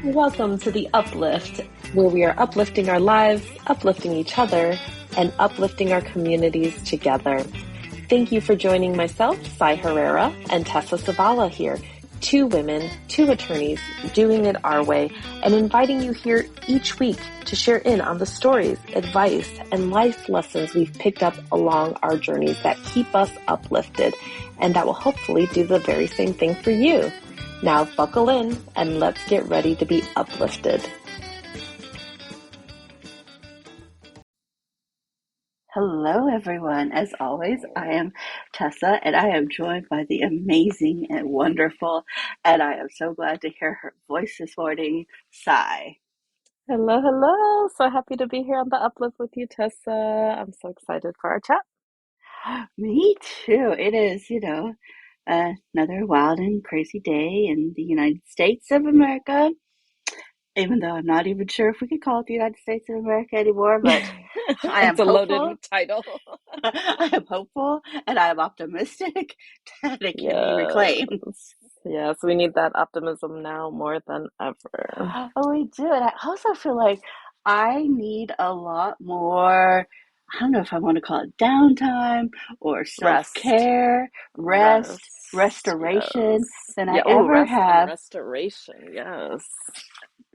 Welcome to the Uplift, where we are uplifting our lives, uplifting each other, and uplifting our communities together. Thank you for joining myself, Cy Herrera, and Tessa Savala here, two women, two attorneys, doing it our way, and inviting you here each week to share in on the stories, advice, and life lessons we've picked up along our journeys that keep us uplifted, and that will hopefully do the very same thing for you. Now buckle in and let's get ready to be uplifted. Hello, everyone. As always, I am Tessa, and I am joined by the amazing and wonderful, and I am so glad to hear her voice this morning, Cy. Hello, hello. So happy to be here on the Uplift with you, Tessa. I'm so excited for our chat. Me too. It is, another wild and crazy day in the United States of America, even though I'm not even sure if we could call it the United States of America anymore, but I am It's a loaded hopeful. title. I am hopeful and I am optimistic that it can be reclaimed. Yes, we need that optimism now more than ever. Oh, we do. And I also feel like I need a lot more, I don't know if I want to call it downtime or Rest, self-care, restoration yes. than I Yeah, oh, ever rest and have. restoration, yes.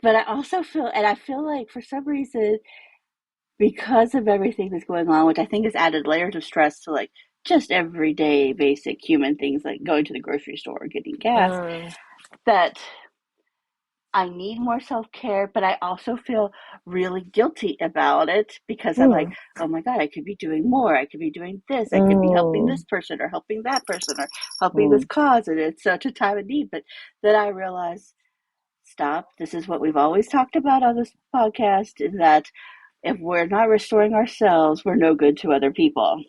But I also feel, and I feel like for some reason, because of everything that's going on, which I think has added layers of stress to like just everyday basic human things like going to the grocery store or getting gas, Mm, that I need more self-care, but I also feel really guilty about it because I'm like, mm, oh my God, I could be doing more. I could be doing this. I could be helping mm, this person or helping that person or helping this mm. cause. And it's such a time of need. But then I realize, stop. This is what we've always talked about on this podcast, is that if we're not restoring ourselves, we're no good to other people.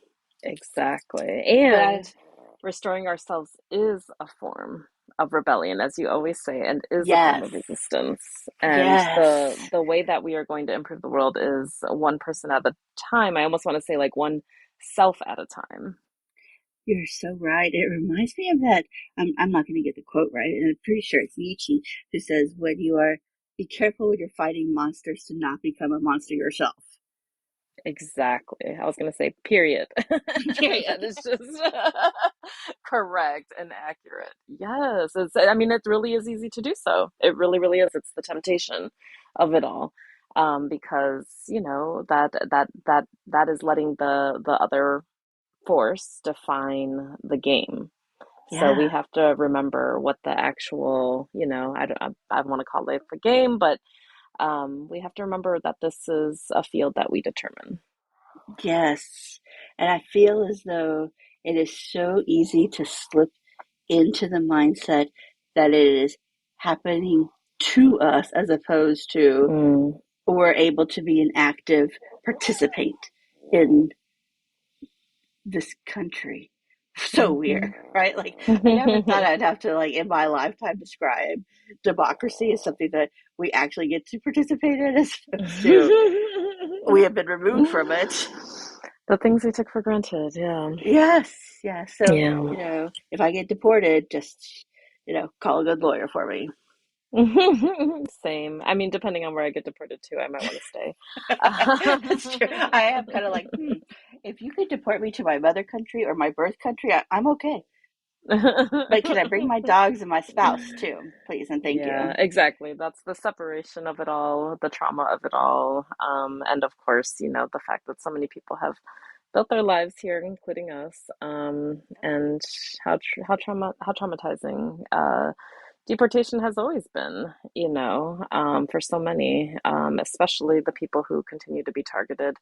Exactly. But And restoring ourselves is a form of rebellion, as you always say, and is a form yes, of resistance. And the yes. the way that we are going to improve the world is one person at a time. I almost want to say like one self at a time. You're so right. It reminds me of that. I'm not going to get the quote right, and I'm pretty sure it's Nietzsche who says, "When you are, be careful when you're fighting monsters to not become a monster yourself." Exactly. I was going to say period. That is just correct and accurate. Yes, I mean, it really is easy to do so. It really, really is. It's the temptation of it all. Because, that is letting the other force define the game. So we Yeah. have to remember what the actual, I don't want to call it the game, but we have to remember that this is a field that we determine. Yes. And I feel as though it is so easy to slip into the mindset that it is happening to us as opposed to Mm. we're able to be an active participant in this country. So weird, Mhm. right? Like I never thought I'd have to like in my lifetime describe democracy as something that we actually get to participate in as opposed to we have been removed from it. The things we took for granted, yeah. Yes, yes. So, Yeah. if I get deported, just, call a good lawyer for me. Same. I mean, depending on where I get deported to, I might want to stay. That's true. I am kind of like, if you could deport me to my mother country or my birth country, I'm okay. But can I bring my dogs and my spouse too, please and thank Yeah, you. exactly. That's the separation of it all, the trauma of it all, and of course, the fact that so many people have built their lives here, including us, and how traumatizing deportation has always been, for so many, especially the people who continue to be targeted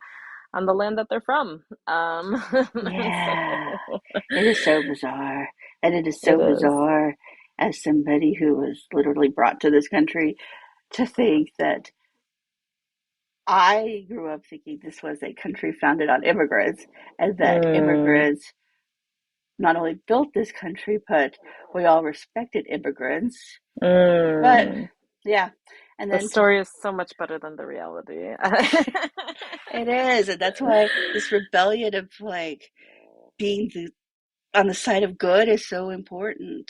on the land that they're from. Yeah, So it is so bizarre. And it is it so is. bizarre as somebody who was literally brought to this country to think that I grew up thinking this was a country founded on immigrants and that Mm, immigrants not only built this country, but we all respected immigrants. But mm. yeah, and The then story is so much better than the reality. it is, and that's why this rebellion of like being on the side of good is so important.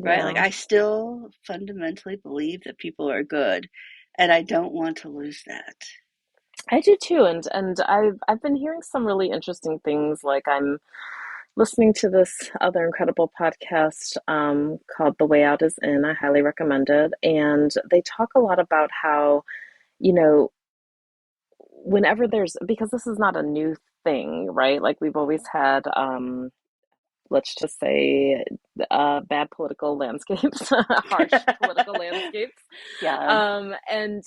right? Like Yeah. I still fundamentally believe that people are good, and I don't want to lose that. I do too, and I've been hearing some really interesting things. Like I'm listening to this other incredible podcast called The Way Out Is In. I highly recommend it, and they talk a lot about how, you know, whenever there's, because this is not a new thing, right? Like we've always had, let's just say, bad political landscapes, harsh political landscapes, Yeah. and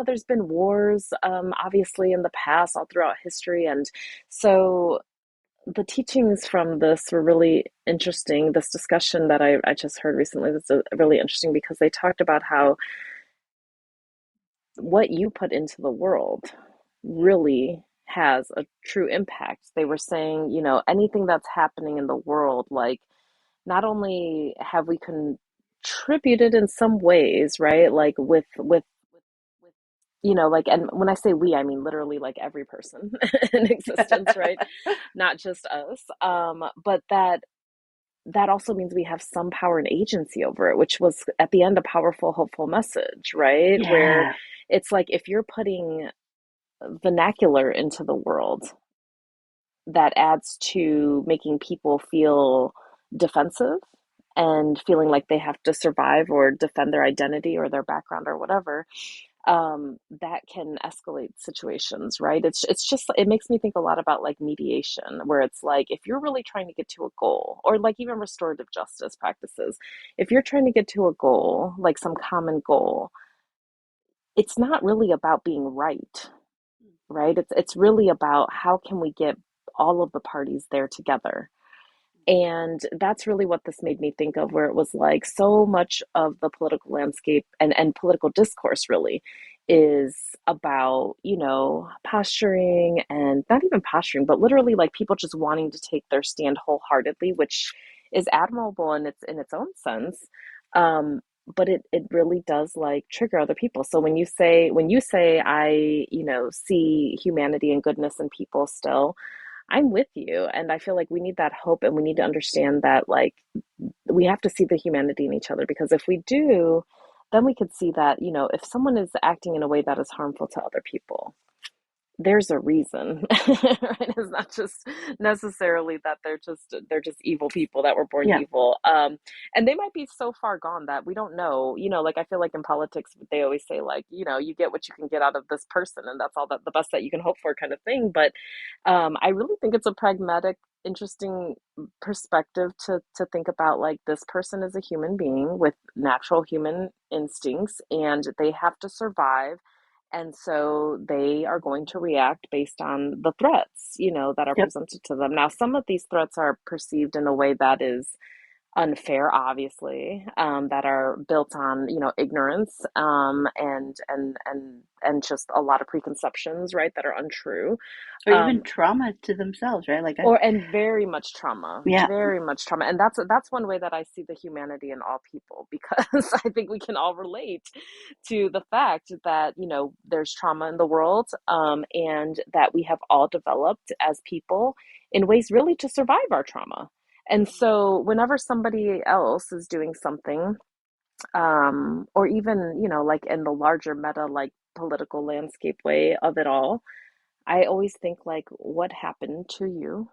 there's been wars, obviously in the past, all throughout history, and so the teachings from this were really interesting. This discussion that I just heard recently was really interesting because they talked about how what you put into the world really has a true impact. They were saying, anything that's happening in the world, like not only have we contributed in some ways, right? Like with like, and when I say we, I mean literally like every person in existence, right? Not just us. But that also means we have some power and agency over it, which was at the end a powerful, hopeful message, right? Where Yeah. it's like if you're putting vernacular into the world that adds to making people feel defensive and feeling like they have to survive or defend their identity or their background or whatever, that can escalate situations, right? It's just, it makes me think a lot about like mediation, where it's like if you're really trying to get to a goal, or like even restorative justice practices, if you're trying to get to a goal, like some common goal, it's not really about being right, right? It's really about how can we get all of the parties there together. And that's really what this made me think of, where it was like so much of the political landscape and political discourse really is about, posturing, and not even posturing, but literally like people just wanting to take their stand wholeheartedly, which is admirable in its own sense. But it really does like trigger other people. So when you say I, see humanity and goodness in people still, I'm with you. And I feel like we need that hope, and we need to understand that like we have to see the humanity in each other, because if we do, then we could see that, if someone is acting in a way that is harmful to other people, there's a reason. Right? It's not just necessarily that they're just evil people that were born Yeah. evil. And they might be so far gone that we don't know. Like I feel like in politics they always say like, you get what you can get out of this person, and that's all that the best that you can hope for, kind of thing. But I really think it's a pragmatic, interesting perspective to think about, like, this person is a human being with natural human instincts, and they have to survive, and so they are going to react based on the threats, that are Yep. presented to them. Now, some of these threats are perceived in a way that is unfair, obviously, that are built on, ignorance, and just a lot of preconceptions, right, that are untrue. Or even Um, trauma to themselves, right? Like, and very much trauma, yeah, very much trauma, and that's one way that I see the humanity in all people, because I think we can all relate to the fact that there's trauma in the world, and that we have all developed as people in ways really to survive our trauma. And so whenever somebody else is doing something, or even like in the larger meta, like political landscape way of it all, I always think like, what happened to you?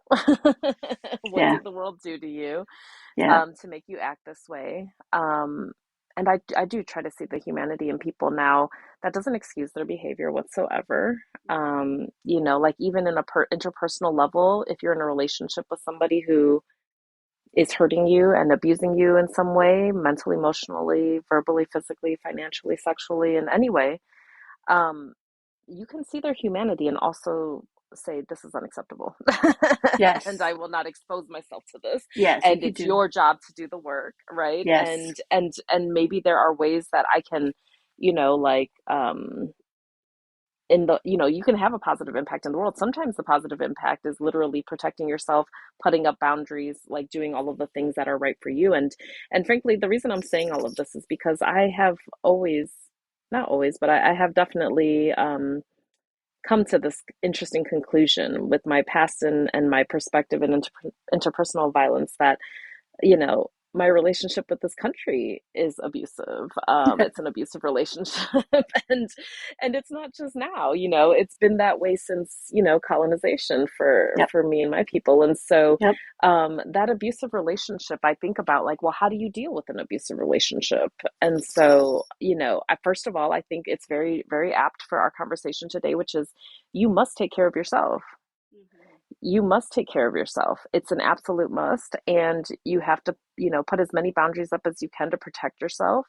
What yeah, did the world do to you, yeah, to make you act this way? And I do try to see the humanity in people now. That doesn't excuse their behavior whatsoever. Like even in a interpersonal level, if you're in a relationship with somebody who is hurting you and abusing you in some way, mentally, emotionally, verbally, physically, financially, sexually, in any way, um, you can see their humanity and also say, this is unacceptable. And yes, I will not expose myself to this. yes, you And could it's do, your job to do the work, right? yes, And maybe there are ways that I can, like, in the, you can have a positive impact in the world. Sometimes the positive impact is literally protecting yourself, putting up boundaries, like doing all of the things that are right for you. And frankly, the reason I'm saying all of this is because I have always, not always, but I have definitely, come to this interesting conclusion with my past and my perspective in interpersonal violence, that, my relationship with this country is abusive. It's an abusive relationship, and and it's not just now. It's been that way since colonization for Yep. for me and my people. And so Yep. that abusive relationship, I think about like, well, how do you deal with an abusive relationship? And so first of all, I think it's very very apt for our conversation today, which is you must take care of yourself. Mhm. You must take care of yourself. It's an absolute must. And you have to, put as many boundaries up as you can to protect yourself.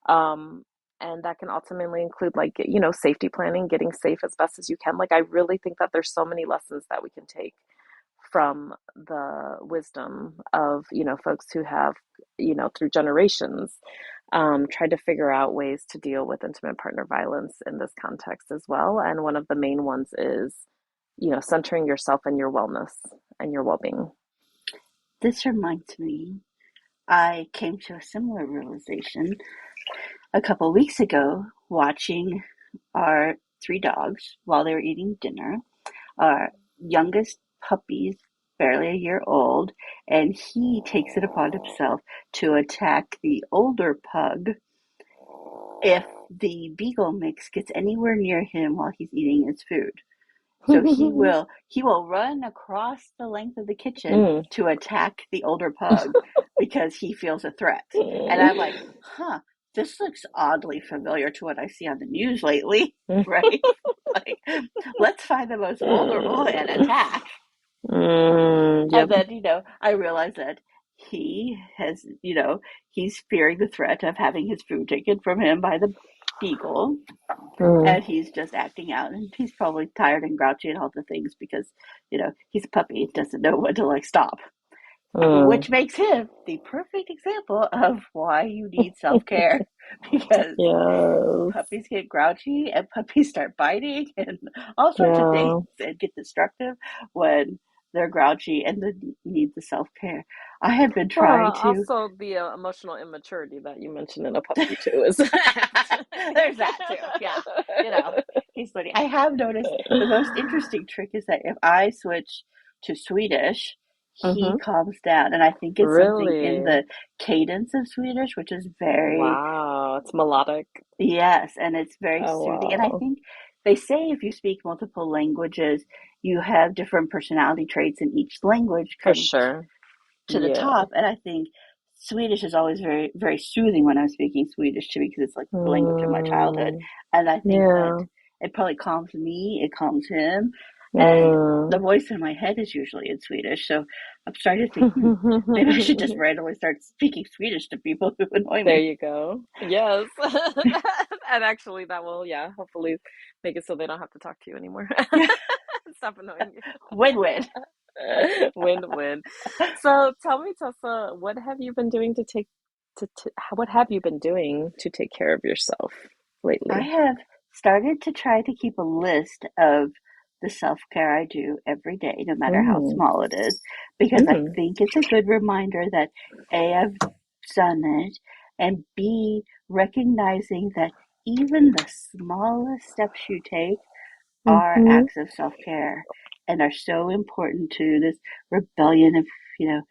Um, and that can ultimately include like, safety planning, getting safe as best as you can. Like, I really think that there's so many lessons that we can take from the wisdom of, folks who have, through generations, tried to figure out ways to deal with intimate partner violence in this context as well. And one of the main ones is centering yourself and your wellness and your well-being. This reminds me, I came to a similar realization a couple weeks ago watching our three dogs while they were eating dinner. Our youngest puppy's barely a year old, and he takes it upon himself to attack the older pug if the beagle mix gets anywhere near him while he's eating his food. So he will run across the length of the kitchen Mm. to attack the older pug because he feels a threat. And I'm like, huh, this looks oddly familiar to what I see on the news lately, right? Like, let's find the most vulnerable and attack. And Yep. then, I realized that he's fearing the threat of having his food taken from him by the beagle, Mm. and he's just acting out, and he's probably tired and grouchy and all the things because he's a puppy and doesn't know when to like stop, Mm. which makes him the perfect example of why you need self-care because Yes. puppies get grouchy and puppies start biting and all sorts of things Yeah. and get destructive when they're grouchy and then need the self-care. I have been Well, trying to also the emotional immaturity that you mentioned in a puppy too is a fact. there's that too. Yeah. You know, he's funny. I have noticed the most interesting trick is that if I switch to Swedish, he Mm-hmm. calms down. And I think it's something in Really? the cadence of Swedish, which is very, Wow. It's melodic. yes, and it's very Oh, soothing. And I wow. think they say if you speak multiple languages, you have different personality traits in each language For come sure. to the Yeah. top. And I think Swedish is always very, very soothing when I'm speaking Swedish too, because it's like the language of my childhood. Mm. And I think that Yeah. it probably calms me, it calms him. And the Mm. voice in my head is usually in Swedish. So I'm starting to think, maybe I should just randomly start speaking Swedish to people who annoy There me. you go. Yes. And actually that will, yeah, hopefully make it so they don't have to talk to you anymore. Yeah, Stop annoying win win. you. Win win. So tell me, Tessa, what have you been doing what have you been doing to take care of yourself I lately? have started to try to keep a list of the self care I do every day, no matter how Mm. small it is, because I Mm. think it's a good reminder that A, I've done it, and B, recognizing that even the smallest steps you take are Mm-hmm. acts of self care and are so important to this rebellion of, you know,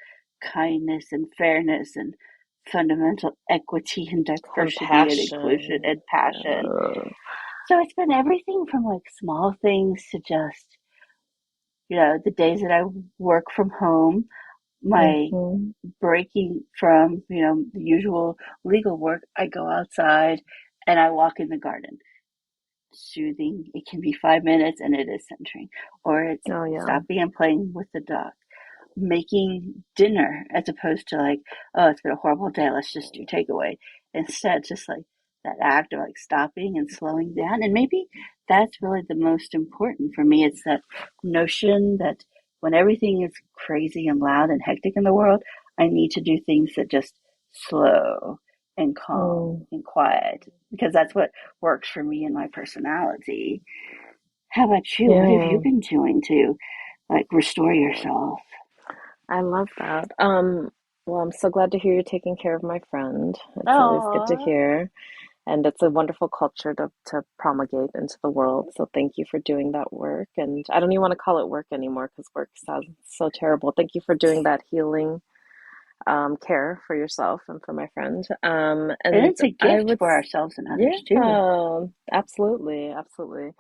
kindness and fairness and fundamental equity and diversity and inclusion Compassion. and passion. Yeah. So it's been everything from like small things to just, the days that I work from home, my Mm-hmm. breaking from, the usual legal work, I go outside and I walk in the garden. Soothing. It can be 5 minutes and it is centering. Or it's Oh yeah. stopping and playing with the dog. Making dinner as opposed to like, oh, it's been a horrible day, let's just do takeaway. Instead, just like that act of like stopping and slowing down. And maybe that's really the most important for me. It's that notion that when everything is crazy and loud and hectic in the world, I need to do things that just slow and calm Mm. and quiet because that's what works for me and my personality. How about you? What have you Yeah. been doing to like restore yourself? I love that. Well, I'm so glad to hear you're taking care of my friend. It's always good to Oh, hear. And it's a wonderful culture to promulgate into the world. So thank you for doing that work. And I don't even want to call it work anymore because work sounds so terrible. Thank you for doing that healing care for yourself and for my friend. And And it's a I gift would, for ourselves and yeah, others too. absolutely, absolutely.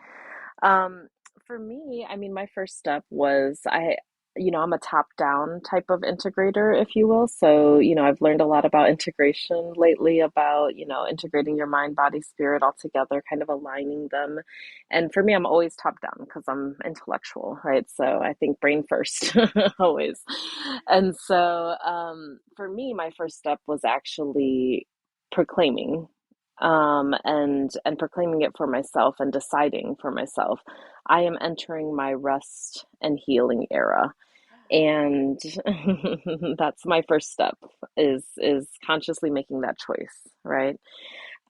Um, for me, I mean, my first step was I'm a top-down type of integrator, if you will. So, I've learned a lot about integration lately, about, integrating your mind, body, spirit all together, kind of aligning them. And for me, I'm always top-down because I'm intellectual, right? So I think brain first, always. And so, for me, my first step was actually proclaiming and proclaiming it for myself and deciding for myself. I am entering my rest and healing era. And that's my first step is consciously making that choice, right?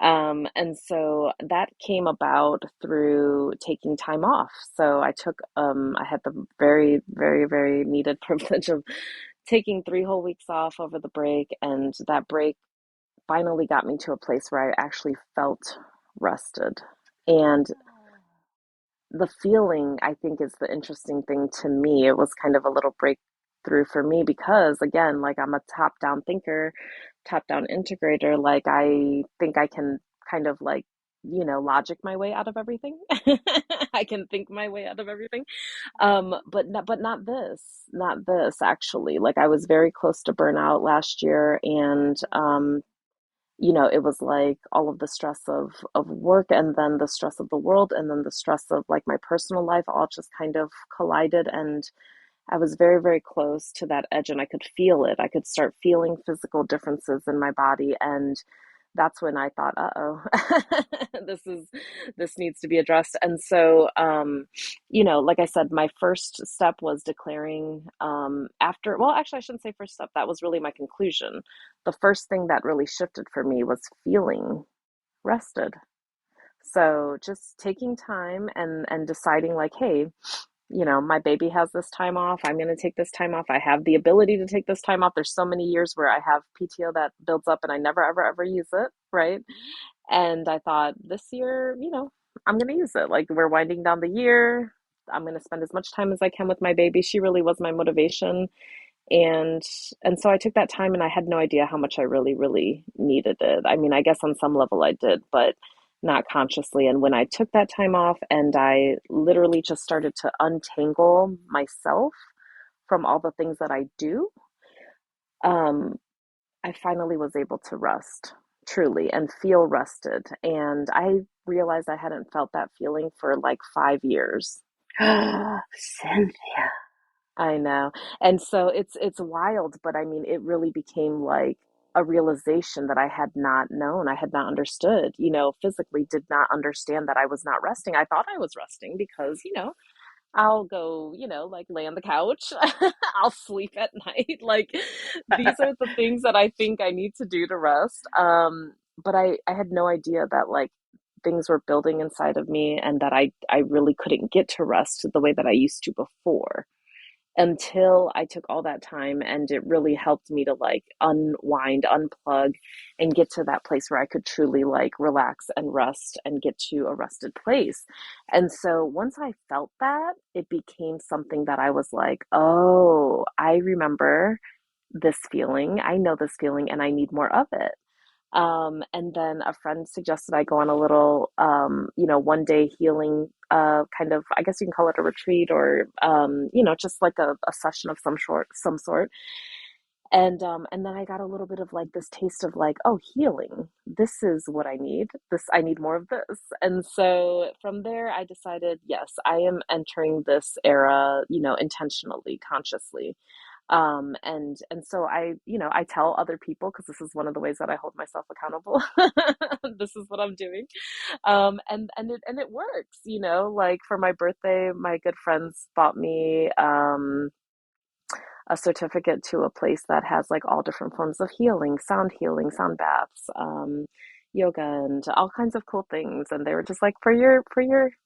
And so that came about through taking time off. So I had the very, very, very needed privilege of taking 3 whole weeks off over the break, and that break finally got me to a place where I actually felt rested. And the feeling, I think, is the interesting thing to me. It was kind of a little breakthrough for me because, again, like I'm a top down thinker, top down integrator. Like I think I can kind of like, logic my way out of everything. I can think my way out of everything. But not this, not this actually. Like I was very close to burnout last year, and it was like all of the stress of work, and then the stress of the world, and then the stress of like my personal life all just kind of collided, and I was very, very close to that edge, and I could feel it. I could start feeling physical differences in my body, and that's when I thought, uh-oh, this needs to be addressed. And so, like I said, my first step was declaring, well, actually, I shouldn't say first step. That was really my conclusion. The first thing that really shifted for me was feeling rested. So just taking time and deciding like, hey, my baby has this time off. I'm going to take this time off. I have the ability to take this time off. There's so many years where I have PTO that builds up and I never, ever, ever use it. Right. And I thought this year, I'm going to use it. Like we're winding down the year. I'm going to spend as much time as I can with my baby. She really was my motivation. And and so I took that time and I had no idea how much I really, really needed it. I mean, I guess on some level I did, but not consciously. And when I took that time off and I literally just started to untangle myself from all the things that I do, um, I finally was able to rest truly and feel rested. And I realized I hadn't felt that feeling for like 5 years. Cynthia. I know. And so it's wild, but I mean it really became like a realization that I had not known, I had not understood, physically did not understand that I was not resting. I thought I was resting because, I'll go, like lay on the couch. I'll sleep at night. Like these are the things that I think I need to do to rest. But I had no idea that like things were building inside of me and that I really couldn't get to rest the way that I used to before until I took all that time, and it really helped me to like unwind, unplug, and get to that place where I could truly like relax and rest and get to a rested place. And so once I felt that, it became something that I was like, oh, I remember this feeling. I know this feeling and I need more of it. And then a friend suggested I go on a little, 1 day healing, kind of, I guess you can call it a retreat or, just like a session of some sort. And then I got a little bit of like this taste of like, oh, healing. This is what I need. I need more of this. And so from there, I decided, yes, I am entering this era, intentionally, consciously. And so I tell other people because this is one of the ways that I hold myself accountable. This is what I'm doing. And it works, like for my birthday, my good friends bought me a certificate to a place that has like all different forms of healing, sound baths, yoga, and all kinds of cool things. And they were just like, for your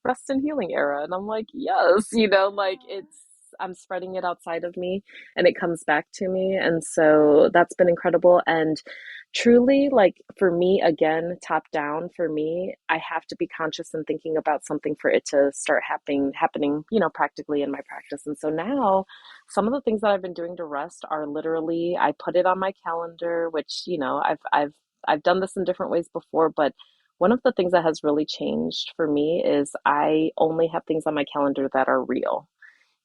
rest and healing era. And I'm like, yes, like I'm spreading it outside of me and it comes back to me. And so that's been incredible. And Truly, like for me, again, top down, for me, I have to be conscious and thinking about something for it to start happening, practically in my practice. And so now some of the things that I've been doing to rest are literally I put it on my calendar, which, I've done this in different ways before, but one of the things that has really changed for me is I only have things on my calendar that are real.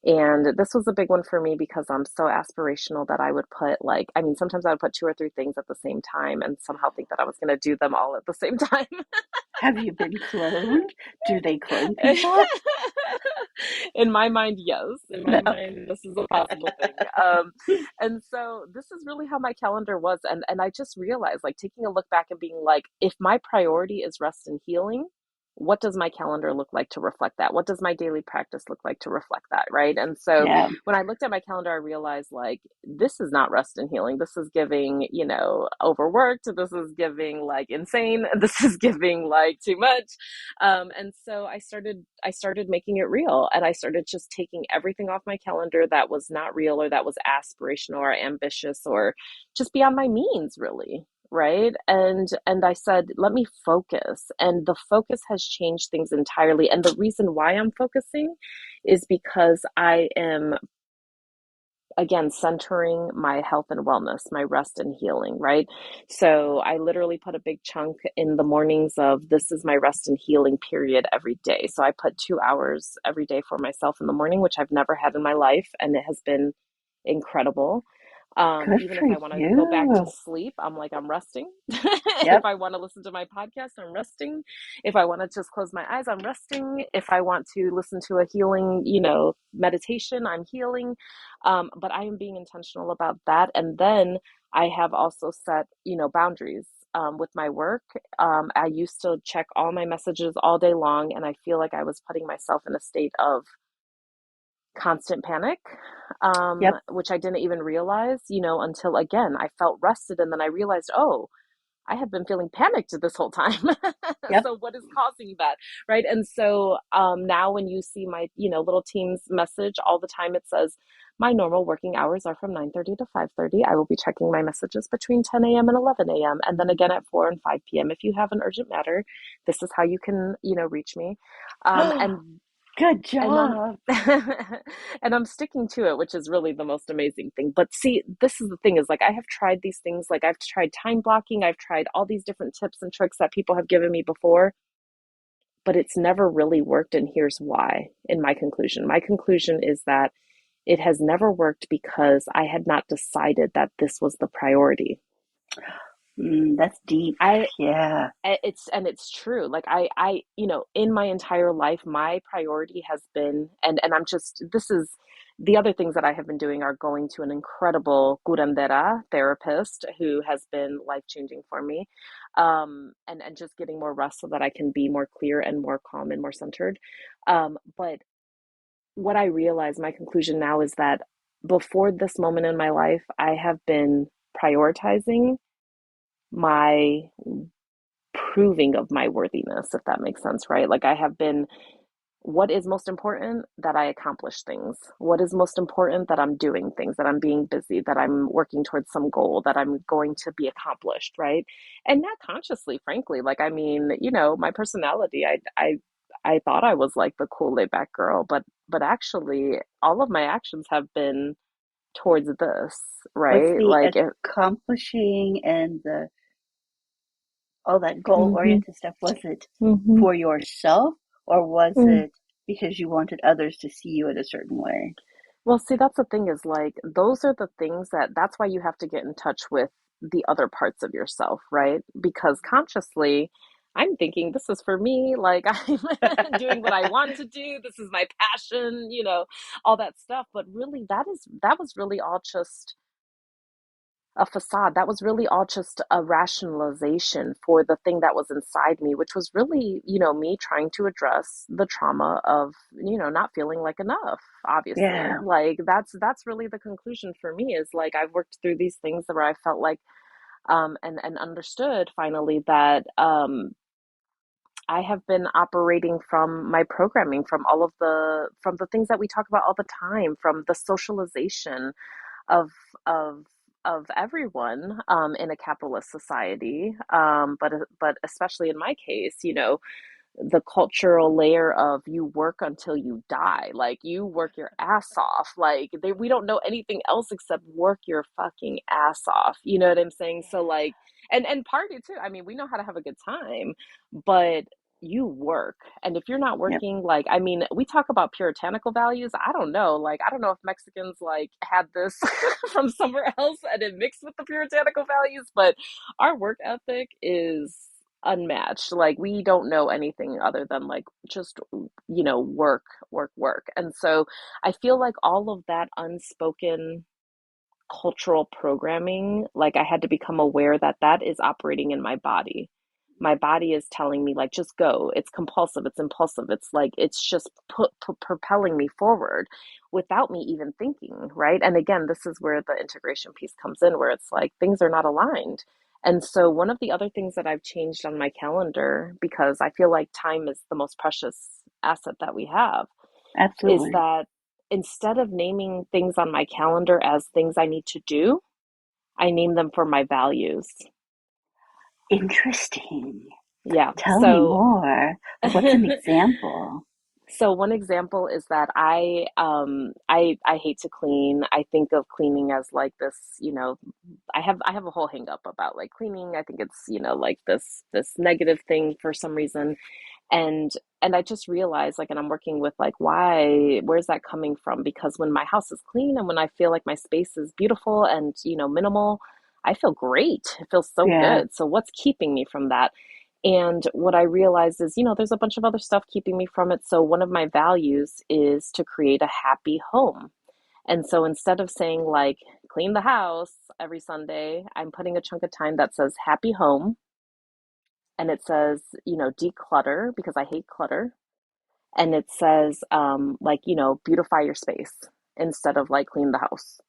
And this was a big one for me because I'm so aspirational that I would put like, I mean, sometimes I would put two or three things at the same time and somehow think that I was going to do them all at the same time. Have you been cloned? Do they clone people? In my mind, yes. In No. my mind, this is a possible thing. And so this is really how my calendar was. And I just realized, like, taking a look back and being like, if my priority is rest and healing, what does my calendar look like to reflect that? What does my daily practice look like to reflect that? Right. And so Yeah. when I looked at my calendar, I realized, like, this is not rest and healing. This is giving, overworked. This is giving like insane. This is giving like too much. And so I started making it real, and I started just taking everything off my calendar that was not real or that was aspirational or ambitious or just beyond my means, really. Right. And I said, let me focus. And the focus has changed things entirely. And the reason why I'm focusing is because I am, again, centering my health and wellness, my rest and healing, right? So I literally put a big chunk in the mornings of this is my rest and healing period every day. So I put 2 hours every day for myself in the morning, which I've never had in my life, and it has been incredible. Good Even for if I want to go back to you. sleep, I'm like, I'm resting. If Yep. I want to listen to my podcast, I'm resting. If I want to just close my eyes, I'm resting. If I want to listen to a healing, meditation, I'm healing. But I am being intentional about that. And then I have also set, boundaries. With my work, I used to check all my messages all day long, and I feel like I was putting myself in a state of constant panic, Yep. which I didn't even realize, until again, I felt rested. And then I realized, oh, I have been feeling panicked this whole time. Yep. So what is causing that? Right. And so now when you see my, little team's message all the time, it says, my normal working hours are from 9:30 to 5:30. I will be checking my messages between 10 a.m. and 11 a.m. and then again at 4 and 5 p.m. If you have an urgent matter, this is how you can, reach me. And Good and I'm job. and I'm sticking to it, which is really the most amazing thing. But see, this is the thing is like I have tried these things, like I've tried time blocking, I've tried all these different tips and tricks that people have given me before, but it's never really worked. And here's why, in my conclusion. My conclusion is that it has never worked because I had not decided that this was the priority. That's deep. I Yeah. it's true. Like in my entire life, my priority has been, and I'm just, this is the other things that I have been doing are going to an incredible curandera therapist who has been life changing for me, and just getting more rest so that I can be more clear and more calm and more centered. But what I realize, my conclusion now is that before this moment in my life, I have been prioritizing my proving of my worthiness, if that makes sense, right? Like I have been, what is most important? That I accomplish things. What is most important? That I'm doing things, that I'm being busy, that I'm working towards some goal, that I'm going to be accomplished, right? And not consciously, frankly. Like, I mean, my personality, I thought I was like the cool laid back girl, but actually all of my actions have been towards this, Was right? the Like it, accomplishing and the all that goal hmm oriented stuff, was it hmm for yourself or was it because you wanted others to see you in a certain way? Well, see, that's the thing is like those are the things that's why you have to get in touch with the other parts of yourself, right? Because consciously, I'm thinking this is for me, like I'm doing what I want to do, this is my passion, all that stuff. But really that was really all just a facade. That was really all just a rationalization for the thing that was inside me, which was really, me trying to address the trauma of, not feeling like enough, obviously. Yeah. Like that's really the conclusion for me is like I've worked through these things where I felt like and understood finally that I have been operating from my programming, from all of from the things that we talk about all the time, from the socialization of of of everyone in a capitalist society, but especially in my case, the cultural layer of you work until you die. Like you work your ass off. We don't know anything else except work your fucking ass off. You know what I'm saying? So like, and party too. I mean, we know how to have a good time, but you work. And if you're not Yep. working, like, I mean, we talk about puritanical values. I don't know. Like, I don't know if Mexicans like had this from somewhere else and it mixed with the puritanical values, but our work ethic is unmatched. Like we don't know anything other than like just work, work, work. And so I feel like all of that unspoken cultural programming, like I had to become aware that that is operating in my body. My body is telling me like just go. It's compulsive, it's impulsive, it's like it's just propelling me forward without me even thinking, right? And again, this is where the integration piece comes in, where it's like things are not aligned. And so one of the other things that I've changed on my calendar, because I feel like time is the most precious asset that we have, is Absolutely. that instead of naming things on my calendar as things I need to do, I name them for my values. Interesting. Yeah. Tell me more. Like, what's an example? So one example is that I hate to clean. I think of cleaning as like this, I have a whole hang up about like cleaning. I think it's, like this negative thing for some reason. and and I just realized like, and I'm working with like, where's that coming from? Because when my house is clean and when I feel like my space is beautiful and minimal, I feel great. It feels so Yeah. good. So what's keeping me from that? And what I realized is, there's a bunch of other stuff keeping me from it. So one of my values is to create a happy home. And so instead of saying like clean the house every Sunday, I'm putting a chunk of time that says happy home, and it says, declutter because I hate clutter. And it says, like, beautify your space instead of like clean the house.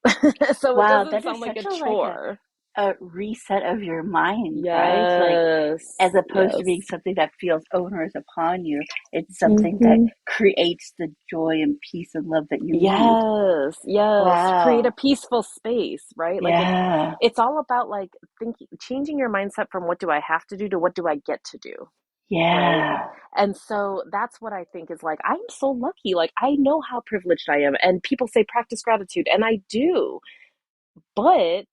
So it Wow, doesn't that is sound like a such a like chore. a reset of your mind, right? Like, as Yes, opposed to being yes. something that feels onerous upon you, it's something that Hmm. creates the joy and peace and love that you need. Yes, yes. Create a Wow. peaceful space, right? Like Yeah. it's all about like thinking, changing your mindset from what do I have to do to what do I get to do, right? Yeah. And so that's what I think is like, I'm so lucky. Like, I know how privileged I am. And people say practice gratitude, and I do. But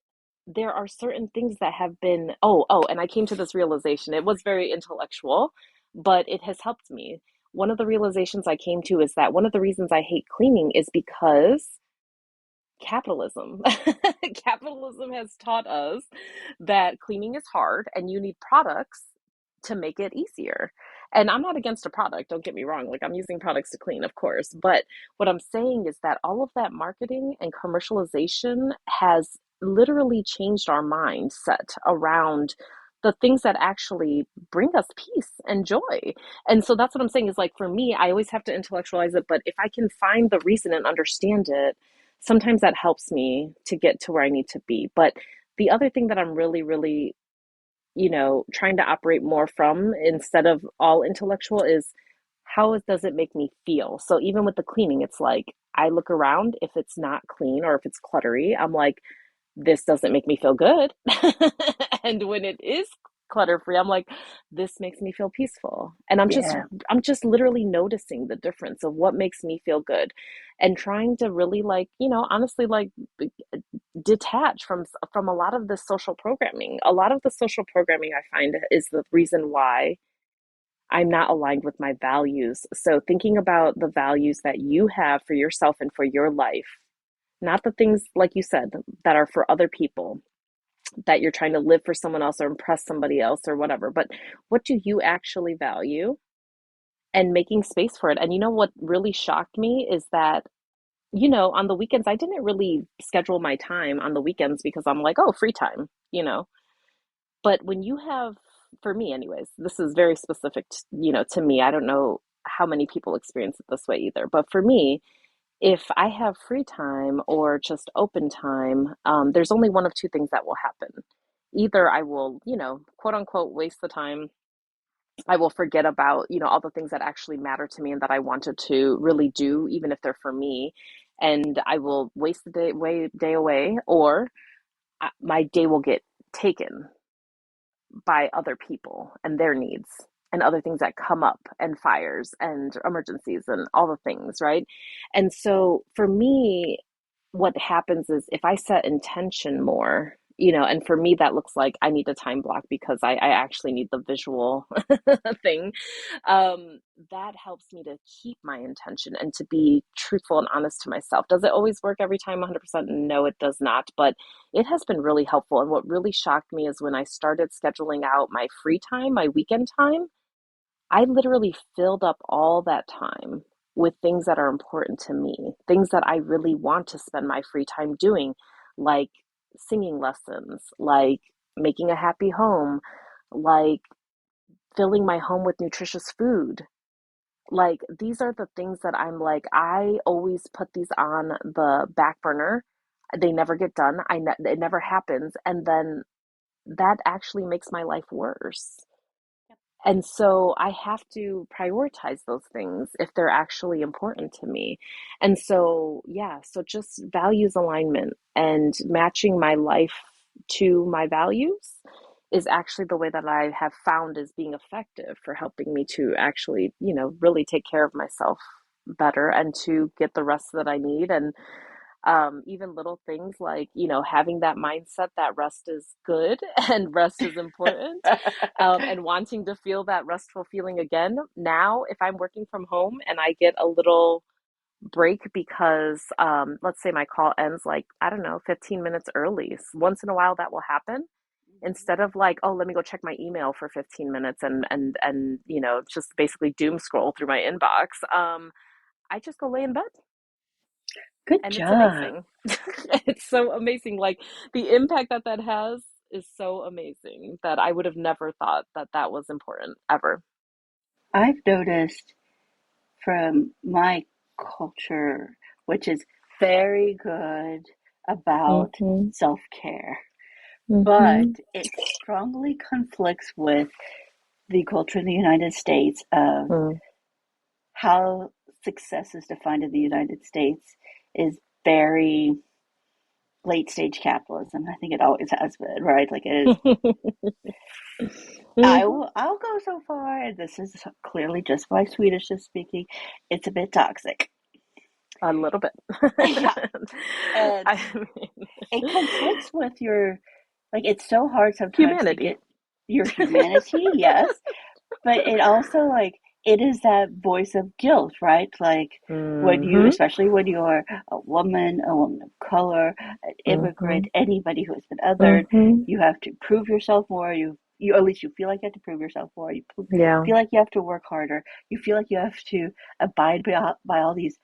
there are certain things that have been, and I came to this realization. It was very intellectual, but it has helped me. One of the realizations I came to is that one of the reasons I hate cleaning is because capitalism. Capitalism has taught us that cleaning is hard and you need products to make it easier. And I'm not against a product, don't get me wrong. Like, I'm using products to clean, of course. But what I'm saying is that all of that marketing and commercialization has literally changed our mindset around the things that actually bring us peace and joy. And so that's what I'm saying is like, for me, I always have to intellectualize it. But if I can find the reason and understand it, sometimes that helps me to get to where I need to be. But the other thing that I'm really, really, trying to operate more from instead of all intellectual is does it make me feel? So even with the cleaning, it's like I look around, if it's not clean or if it's cluttery, I'm like, this doesn't make me feel good. And when it is clutter free, I'm like, this makes me feel peaceful. And Yeah. I'm just literally noticing the difference of what makes me feel good and trying to really like, honestly like detach from a lot of the social programming. A lot of the social programming I find is the reason why I'm not aligned with my values. So thinking about the values that you have for yourself and for your life, not the things like you said that are for other people, that you're trying to live for someone else or impress somebody else or whatever, but what do you actually value, and making space for it. And what really shocked me is that on the weekends, I didn't really schedule my time on the weekends because I'm like, oh, free time. But when you have, for me, anyways, this is very specific, to me. I don't know how many people experience it this way either. But for me, if I have free time or just open time, there's only one of two things that will happen. Either I will, quote unquote, waste the time. I will forget about, all the things that actually matter to me and that I wanted to really do, even if they're for me. And I will waste the day away, or my day will get taken by other people and their needs and other things that come up and fires and emergencies and all the things, right? And so for me, what happens is if I set intention more, and for me that looks like I need a time block because I actually need the visual thing. That helps me to keep my intention and to be truthful and honest to myself. Does it always work every time 100%? No, it does not, but it has been really helpful. And what really shocked me is when I started scheduling out my free time, my weekend time, I literally filled up all that time with things that are important to me, things that I really want to spend my free time doing, like singing lessons, like making a happy home, like filling my home with nutritious food. Like these are the things that I'm like, I always put these on the back burner. They never get done. It never happens. And then that actually makes my life worse. And so I have to prioritize those things if they're actually important to me. And so, yeah, so just values alignment and matching my life to my values is actually the way that I have found is being effective for helping me to actually, really take care of myself better and to get the rest that I need. And even little things like, having that mindset that rest is good and rest is important, and wanting to feel that restful feeling again. Now, if I'm working from home and I get a little break because, let's say my call ends like, I don't know, 15 minutes early. Once in a while that will happen. Instead of like, oh, let me go check my email for 15 minutes and just basically doom scroll through my inbox. I just go lay in bed Good and it's job. amazing. It's so amazing. Like the impact that that has is so amazing that I would have never thought that that was important ever. I've noticed from my culture, which is very good about Mm-hmm. self-care, but Mm-hmm. it strongly conflicts with the culture in the United States of Mm. how success is defined in the United States is very late stage capitalism. I think it always has been, right? Like it is. Mm-hmm. I'll go so far, and this is clearly just my Swedish is speaking. It's a bit toxic. A little bit. Yeah, and I mean, it conflicts with your like. It's so hard sometimes to humanity. get your humanity, yes, but it also like it is that voice of guilt, right? Like when you, Mm-hmm. especially when you're a woman of color, an Mm-hmm. immigrant, anybody who has been othered, Mm-hmm. you have to prove yourself more. You at least you feel like you have to prove yourself more. Yeah. Feel like you have to work harder. You feel like you have to abide by all these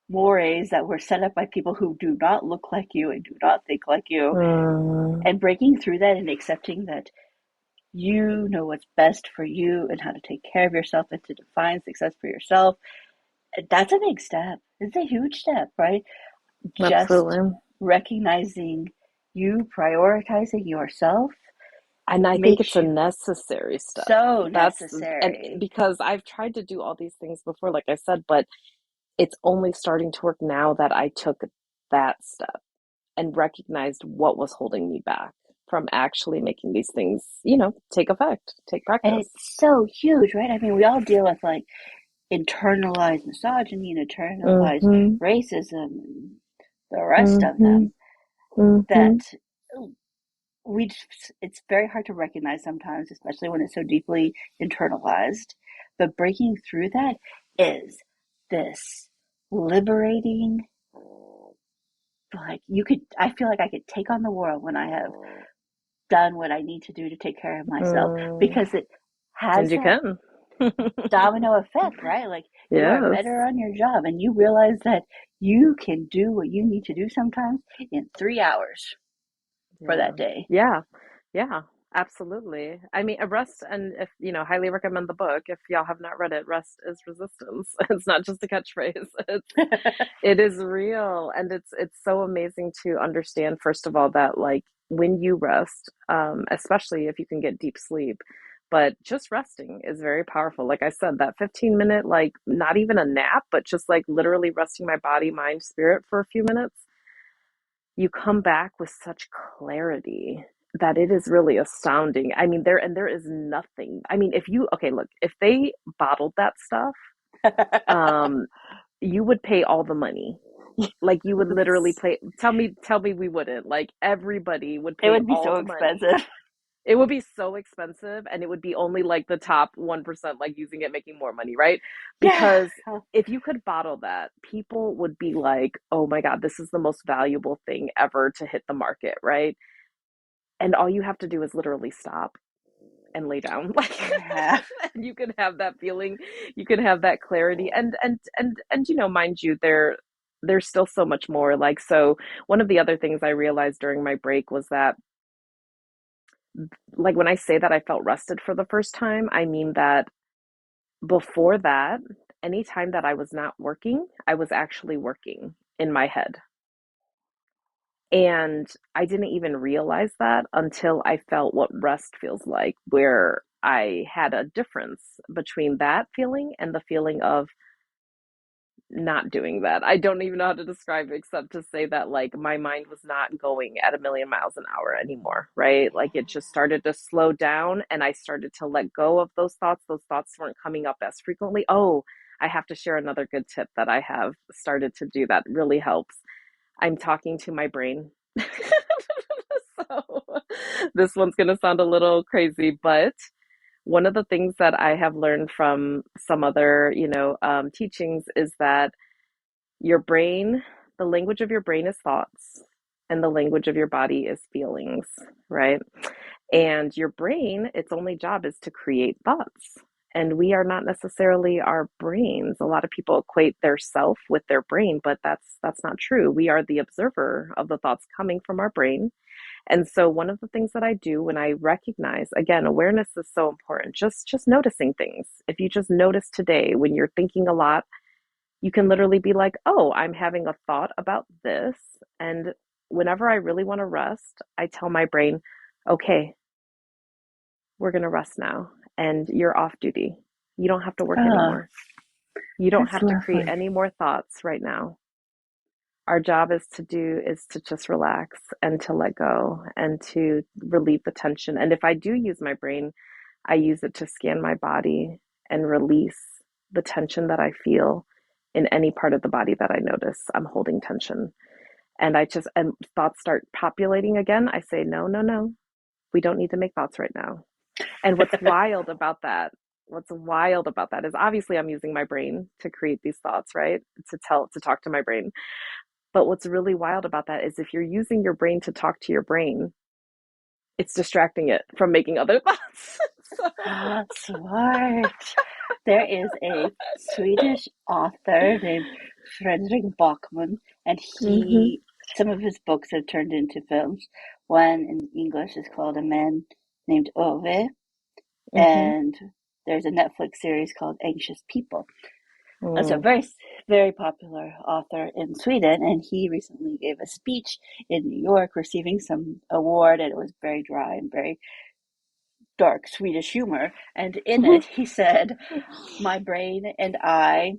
mores that were set up by people who do not look like you and do not think like you. Mm. And breaking through that and accepting that you know what's best for you and how to take care of yourself and to define success for yourself. That's a big step. It's a huge step, right? Just Absolutely. recognizing you prioritizing yourself And I think it's makes a you necessary step. so And necessary. because I've tried to do all these things before, like I said, but it's only starting to work now that I took that step and recognized what was holding me back from actually making these things, take effect, take And practice. it's so huge, right? I mean, we all deal with like internalized misogyny and internalized Mm-hmm. racism and the rest of Mm-hmm. them Mm-hmm. that we it's very hard to recognize sometimes, especially when it's so deeply internalized. But breaking through that is this liberating, like you could I feel like I could take on the world when I have done what I need to do to take care of myself Mm. because it has And you that can. domino effect, right? Like you are Yes. better on your job and you realize that you can do what you need to do sometimes in 3 hours for Yeah. that day. Yeah. Yeah. Absolutely. I mean, Rest, and if, highly recommend the book. If y'all have not read it, Rest is Resistance. It's not just a catchphrase. It is real, and it's so amazing to understand, first of all, that like when you rest, especially if you can get deep sleep, but just resting is very powerful. Like I said, that 15-minute, like not even a nap, but just like literally resting my body, mind, spirit for a few minutes, you come back with such clarity that it is really astounding. I mean, there is nothing. I mean, if you okay, look, if they bottled that stuff, um, you would pay all the money. Like you would literally pay. Tell me we wouldn't. Like everybody would It pay would be all so the money. expensive. It would be so expensive, and it would be only like the top 1% like using it, making more money, right? Yeah. Because if you could bottle that, people would be like, "Oh my God, this is the most valuable thing ever to hit the market," right? And all you have to do is literally stop and lay down. Like Yeah. and you can have that feeling, you can have that clarity. And you know, mind you, there's still so much more. Like so one of the other things I realized during my break was that like when I say that I felt rested for the first time, I mean that before that, anytime that I was not working, I was actually working in my head. And I didn't even realize that until I felt what rest feels like, where I had a difference between that feeling and the feeling of not doing that. I don't even know how to describe it except to say that like my mind was not going at a million miles an hour anymore, right? Like it just started to slow down and I started to let go of those thoughts. Those thoughts weren't coming up as frequently. Oh, I have to share another good tip that I have started to do that really helps. I'm talking to my brain. So this one's going to sound a little crazy, but one of the things that I have learned from some other, teachings is that your brain, the language of your brain is thoughts, and the language of your body is feelings, right? And your brain, its only job is to create thoughts. And we are not necessarily our brains. A lot of people equate their self with their brain, but that's not true. We are the observer of the thoughts coming from our brain. And so one of the things that I do when I recognize, again, awareness is so important. Just noticing things. If you just notice today when you're thinking a lot, you can literally be like, "Oh, I'm having a thought about this." And whenever I really want to rest, I tell my brain, "Okay, we're going to rest now and you're off duty. You don't have to work Oh, anymore. You don't that's have to create lovely. any more thoughts right now. Our job is to just relax and to let go and to relieve the tension. And if I do use my brain, I use it to scan my body and release the tension that I feel in any part of the body that I notice I'm holding tension. And thoughts start populating again. I say, no, no, no, we don't need to make thoughts right now. And what's wild about that is obviously I'm using my brain to create these thoughts, right? To talk to my brain. But what's really wild about that is if you're using your brain to talk to your brain, it's distracting it from making other thoughts. So, Ah, smart. There is a Swedish author named Fredrik Backman, and hmm some of his books have turned into films. One in English is called A Man Named Ove, hmm and there's a Netflix series called Anxious People. That's a mm, very popular author in Sweden, and he recently gave a speech in New York receiving some award, and it was very dry and very dark Swedish humor. And in it, he said, "My brain and I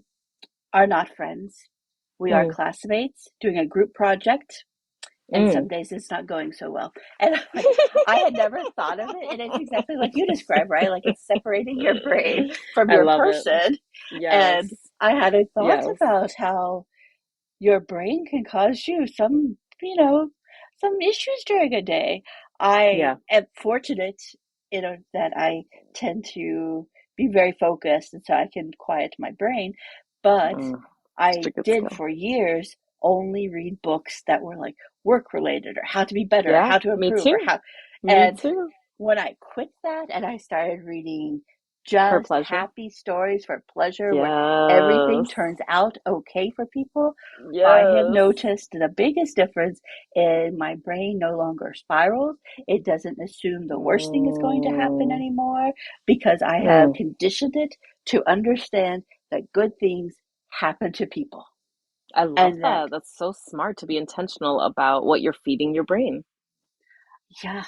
are not friends. We are mm, classmates doing a group project, and some mm. days it's not going so well." And I'm like, I had never thought of it. And it's exactly like you described, right? Like it's separating your brain from I your love it. person. Yes. And I hadn't thought Yes. about how your brain can cause you some issues during a day. I Yeah. am fortunate, that I tend to be very focused and so I can quiet my brain. But Mm, such I a good did skill. for years only read books that were like work related or how to be better or Yeah, how to me improve or too. how Me and too. when I quit that and I started reading For just pleasure. happy stories for pleasure where everything Yes. turns out okay for people, I have Yes. noticed the biggest difference in my brain no longer spirals. It doesn't assume the worst thing is going to happen Mm, anymore because I have mm. conditioned it to understand that good things happen to people. I love And that that. That's so smart to be intentional about what you're feeding your brain. Yeah,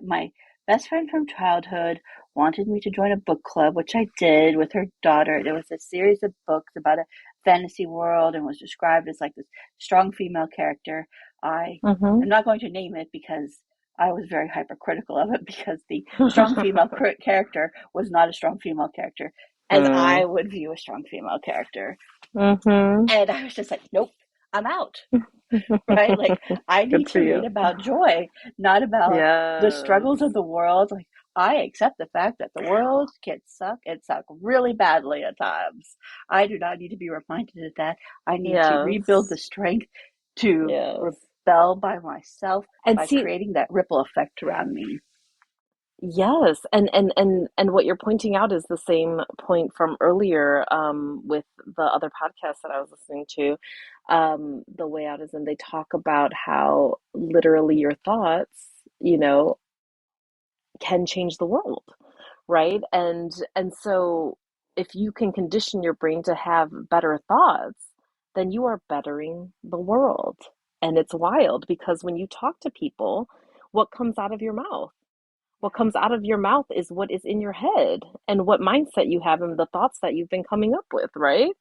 my best friend from childhood wanted me to join a book club, which I did with her daughter. There was a series of books about a fantasy world and was described as like this strong female character. I'm not going to name it because I was very hypercritical of it because the strong female character was not a strong female character as I would view a strong female character. Mm-hmm. And I was just like, nope, I'm out. Right? Like, I Good need for to read you. about joy, not about the Yes. struggles of the world. Like, I accept the fact that the world can suck and suck really badly at times. I do not need to be reminded of that. I need to rebuild the Yes. strength to Yes. rebel by myself And by see, creating that ripple effect around me. yes, and what you're pointing out is the same point from earlier with the other podcast that I was listening to. The way out is in they talk about how literally your thoughts, can change the world, right? And so if you can condition your brain to have better thoughts, then you are bettering the world. And it's wild because when you talk to people, what comes out of your mouth? What comes out of your mouth is what is in your head and what mindset you have and the thoughts that you've been coming up with, right?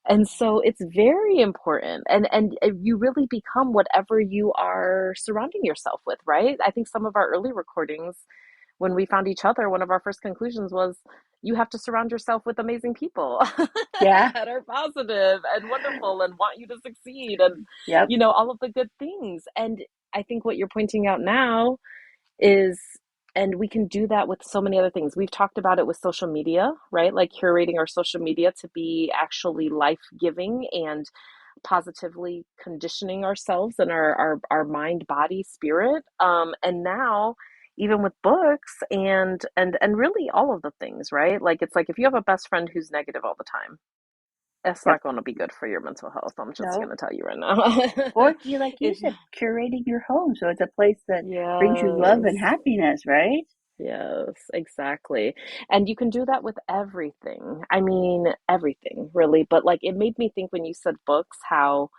And so it's very important. And you really become whatever you are surrounding yourself with, right? I think some of our early recordings when we found each other, one of our first conclusions was you have to surround yourself with amazing people Yeah. that are positive and wonderful and want you to succeed and Yep. all of the good things. And I think what you're pointing out now is and we can do that with so many other things. We've talked about it with social media, right? Like curating our social media to be actually life-giving and positively conditioning ourselves and our mind, body, spirit. And now even with books and really all of the things, right? Like it's like if you have a best friend who's negative all the time, that's Yep. not going to be good for your mental health. I'm just going No. to tell you right now. Or you, like you it, said, curating your home so it's a place that brings you love and yes. happiness, right? Yes, exactly. And you can do that with everything. I mean, everything, really. But like it made me think when you said books, how,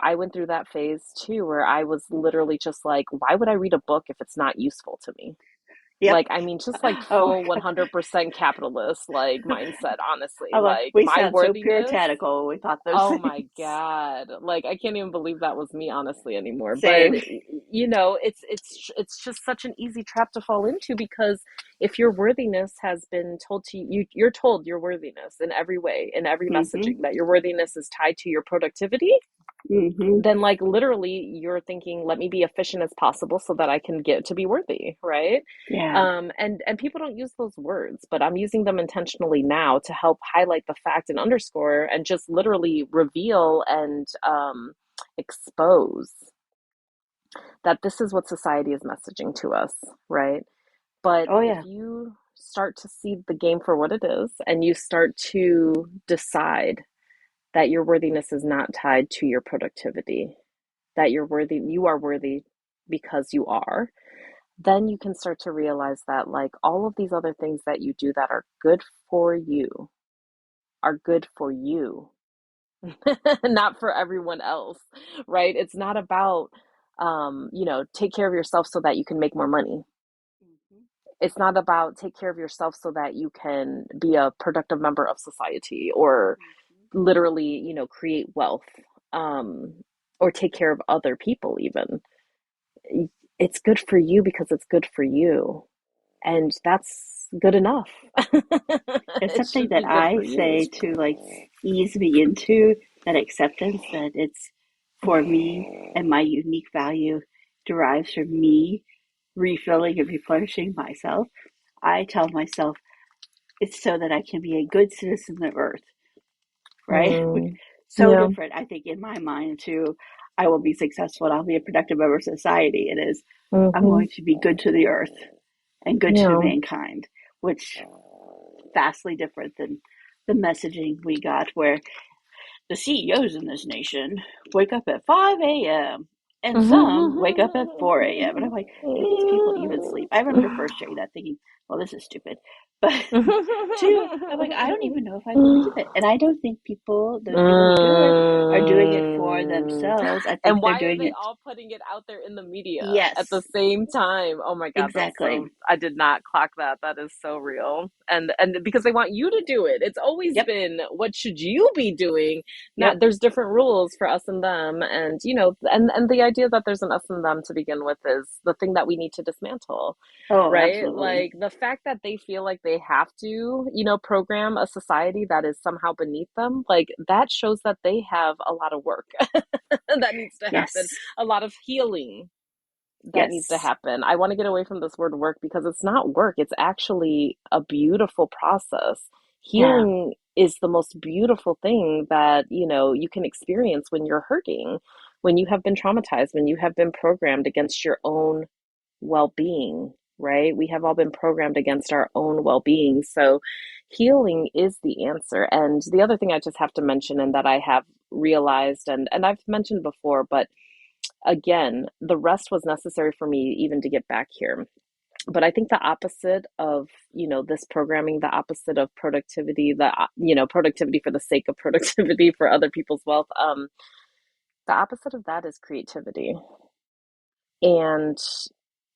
I went through that phase too, where I was literally just like, why would I read a book if it's not useful to me? Yep. Like, I mean, just like Oh, full 100% capitalist like mindset, honestly. I'm like, Like we my sound so worthiness. puritanical when we thought those Oh things. my God. Like I can't even believe that was me honestly anymore. But Same. it's just such an easy trap to fall into because if your worthiness has been told to you, you're told your worthiness in every way, in every Mm-hmm. messaging that your worthiness is tied to your productivity, Mm-hmm. then like literally you're thinking, let me be efficient as possible so that I can get to be worthy, right? Yeah. And people don't use those words, but I'm using them intentionally now to help highlight the fact and underscore and just literally reveal and expose that this is what society is messaging to us, right? But Oh, if yeah. you start to see the game for what it is and you start to decide that your worthiness is not tied to your productivity, that you are worthy because you are, then you can start to realize that like all of these other things that you do that are good for you are good for you, not for everyone else, right? It's not about take care of yourself so that you can make more money. Mm-hmm. It's not about take care of yourself so that you can be a productive member of society or Mm-hmm. literally, create wealth, um, or take care of other people even. It's good for you because it's good for you. And that's good enough. It's It something should that be good I for you. say to like ease me into that acceptance that it's for me and my unique value derives from me refilling and replenishing myself. I tell myself it's so that I can be a good citizen of Earth, right? Mm, So yeah. different, I think, in my mind, to I will be successful and I'll be a productive member of society. It is, I'm Mm-hmm. going to be good to the earth and good to Yeah. mankind, which vastly different than the messaging we got where the CEOs in this nation wake up at 5 a.m. and some wake up at 4 a.m. And I'm like, do these people even sleep? I remember first hearing that thinking, well, this is stupid. But two, I'm like, I don't even know if I believe it. And I don't think those people who do it are doing it for Mm. themselves. I think And they're why are doing they it. all putting it out there in the media at the Yes, same time? Oh my God, that's exactly. so, I did not clock that. That is so real. And because they want you to do it. It's always Yep, been, what should you be doing? yep. Not, there's different rules for us and them. And and the idea that there's an us in them to begin with is the thing that we need to dismantle, Oh, right? absolutely. Like the fact that they feel like they have to, program a society that is somehow beneath them, like that shows that they have a lot of work that needs to happen, Yes. a lot of healing that needs to Yes. happen. I want to get away from this word work because it's not work, it's actually a beautiful process. Yeah. Healing is the most beautiful thing that, you can experience when you're hurting, when you have been traumatized, when you have been programmed against your own well-being, right? We have all been programmed against our own well-being. So healing is the answer. And the other thing I just have to mention and that I have realized and I've mentioned before, but again, the rest was necessary for me even to get back here. But I think the opposite of, this programming, the opposite of productivity, productivity for the sake of productivity for other people's wealth, the opposite of that is creativity. And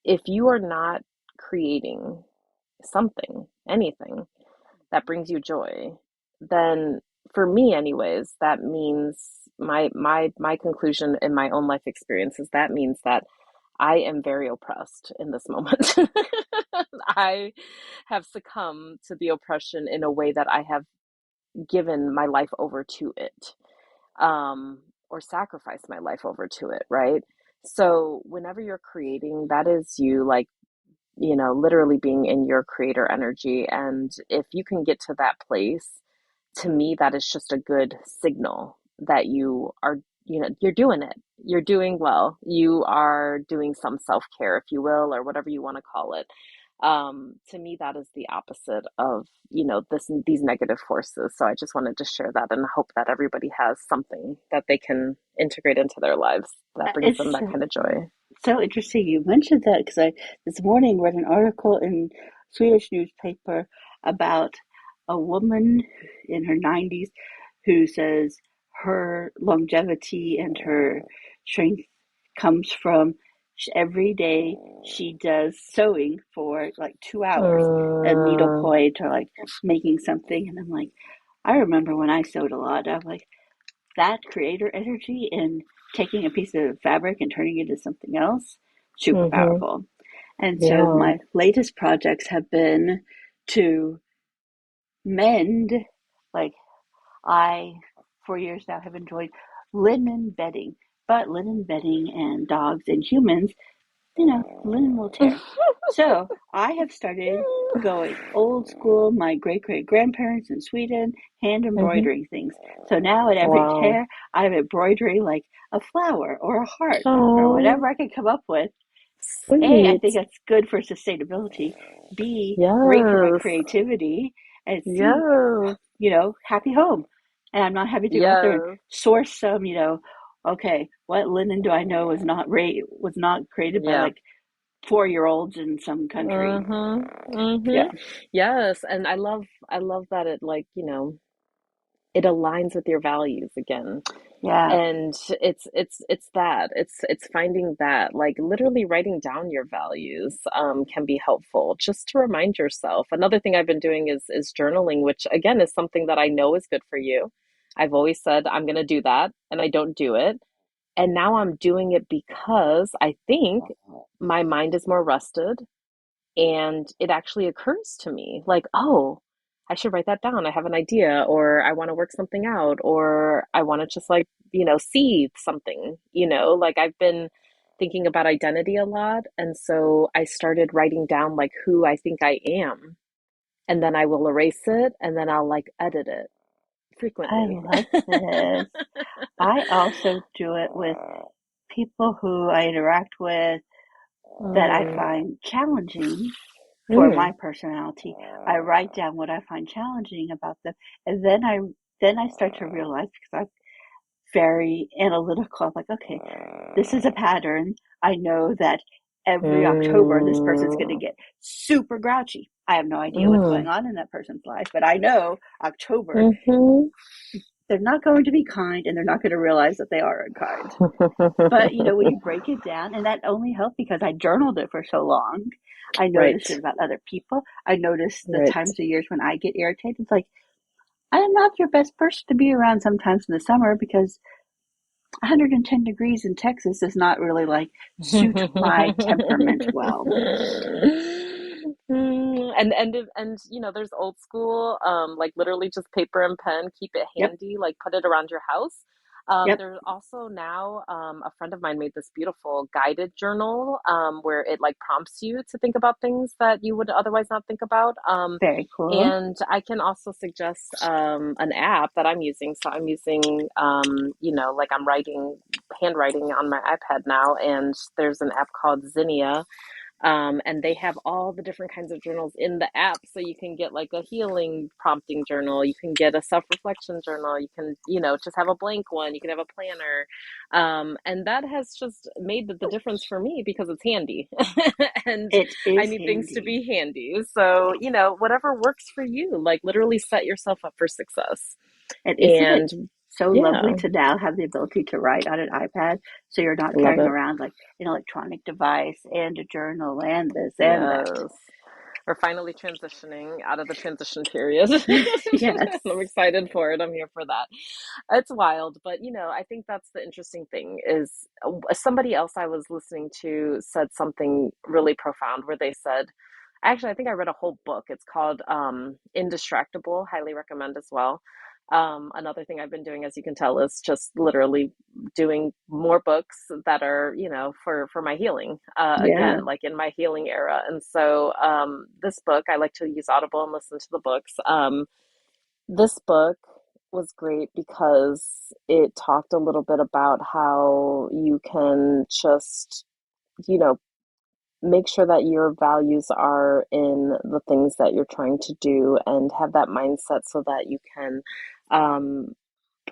if you are not creating something, anything that brings you joy, then for me anyways, that means my conclusion in my own life experiences, that means that I am very oppressed in this moment. I have succumbed to the oppression in a way that I have given my life over to it, or sacrificed my life over to it, right? So whenever you're creating, that is you like, literally being in your creator energy. And if you can get to that place, to me, that is just a good signal that you are, you're doing it. You're doing well. You are doing some self-care, if you will, or whatever you want to call it. To me, that is the opposite of, these negative forces. So I just wanted to share that and hope that everybody has something that they can integrate into their lives that brings them It's that kind of joy. so interesting you mentioned that because I this morning read an article in Swedish newspaper about a woman in her 90s who says her longevity and her strength comes from every day she does sewing for like 2 hours, a Mm, needlepoint or like making something. And I'm like, I remember when I sewed a lot. I'm like, that creator energy in taking a piece of fabric and turning it into something else, super mm-hmm. powerful. And so Yeah. my latest projects have been to mend, like I, for years now, have enjoyed linen bedding, but linen bedding and dogs and humans, linen will tear. So I have started going old school, my great great grandparents in Sweden, hand Mm-hmm. embroidering things. So now at every Wow. tear, I'm embroidering like a flower or a heart or Oh, whatever I can come up with. A, I think sweet. that's good for sustainability. B, great for my Yes. creativity. And C, Yes. happy home. And I'm not having to go out there and Yes. source some, okay, what linen do I know was not created by Yeah. like 4-year-olds in some country. Mm-hmm. Mm-hmm. Yeah. Yes. And I love that it like, it aligns with your values again. Yeah. And it's finding that, like literally writing down your values can be helpful just to remind yourself. Another thing I've been doing is journaling, which again is something that I know is good for you. I've always said I'm going to do that and I don't do it. And now I'm doing it because I think my mind is more rested and it actually occurs to me like, oh, I should write that down. I have an idea, or I want to work something out, or I want to just like, see something, like I've been thinking about identity a lot. And so I started writing down like who I think I am. And then I will erase it and then I'll like edit it I frequently. love this. I also do it with people who I interact with that I Mm, find challenging for mm, my personality. I write down what I find challenging about them, and then I start to realize because I'm very analytical. I'm like, okay, this is a pattern. I know that every October this person's going to mm, get super grouchy. I have no idea what's going mm, on in that person's life, but I know October mm-hmm. they're not going to be kind and they're not going to realize that they are unkind. But when you break it down, and that only helped because I journaled it for so long, I noticed it Right, about other people. I noticed the right. times of years when I get irritated. It's like, I am not your best person to be around sometimes in the summer because 110 degrees in Texas does not really like suit my temperament well. And there's old school, like literally just paper and pen, keep it Yep, handy, like put it around your house. yep, There's also now, a friend of mine made this beautiful guided journal, where it like prompts you to think about things that you would otherwise not think about. very cool. And I can also suggest an app that I'm using. So I'm using, like I'm writing handwriting on my iPad now, and there's an app called Zinnia, and they have all the different kinds of journals in the app. So you can get like a healing prompting journal, you can get a self-reflection journal, you can, just have a blank one, you can have a planner. And that has just made the difference for me because it's handy. And It I is need things to handy. be handy. So, whatever works for you, like literally set yourself up for success. And isn't it And so lovely yeah, to now have the ability to write on an iPad so you're not love carrying it. around like an electronic device and a journal and this and that? Yes. We're finally transitioning out of the transition period. Yes. I'm excited for it. I'm here for that. It's wild, but I think that's the interesting thing is somebody else I was listening to said something really profound where they said, actually, I think I read a whole book. It's called Indistractable, highly recommend as well. Another thing I've been doing, as you can tell, is just literally doing more books that are, for my healing, Yeah. again, like in my healing era. And so this book, I like to use Audible and listen to the books. This book was great because it talked a little bit about how you can just, you know, make sure that your values are in the things that you're trying to do and have that mindset so that you can um,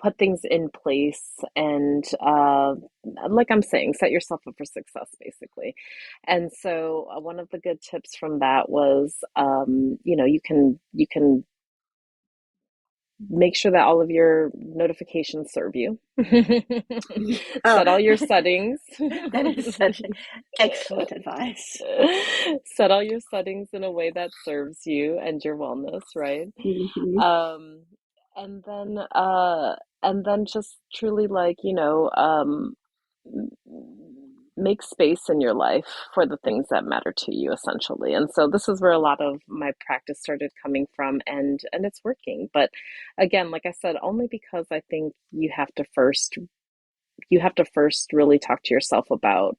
put things in place and, like I'm saying, set yourself up for success, basically. And so, one of the good tips from that was, you can make sure that all of your notifications serve you. Oh, Set all your settings. that is such excellent advice. Set all your settings in a way that serves you and your wellness, right? Hmm. Um, and then just truly like, make space in your life for the things that matter to you essentially. And so this is where a lot of my practice started coming from, and it's working. But again, like I said, only because I think you have to first really talk to yourself about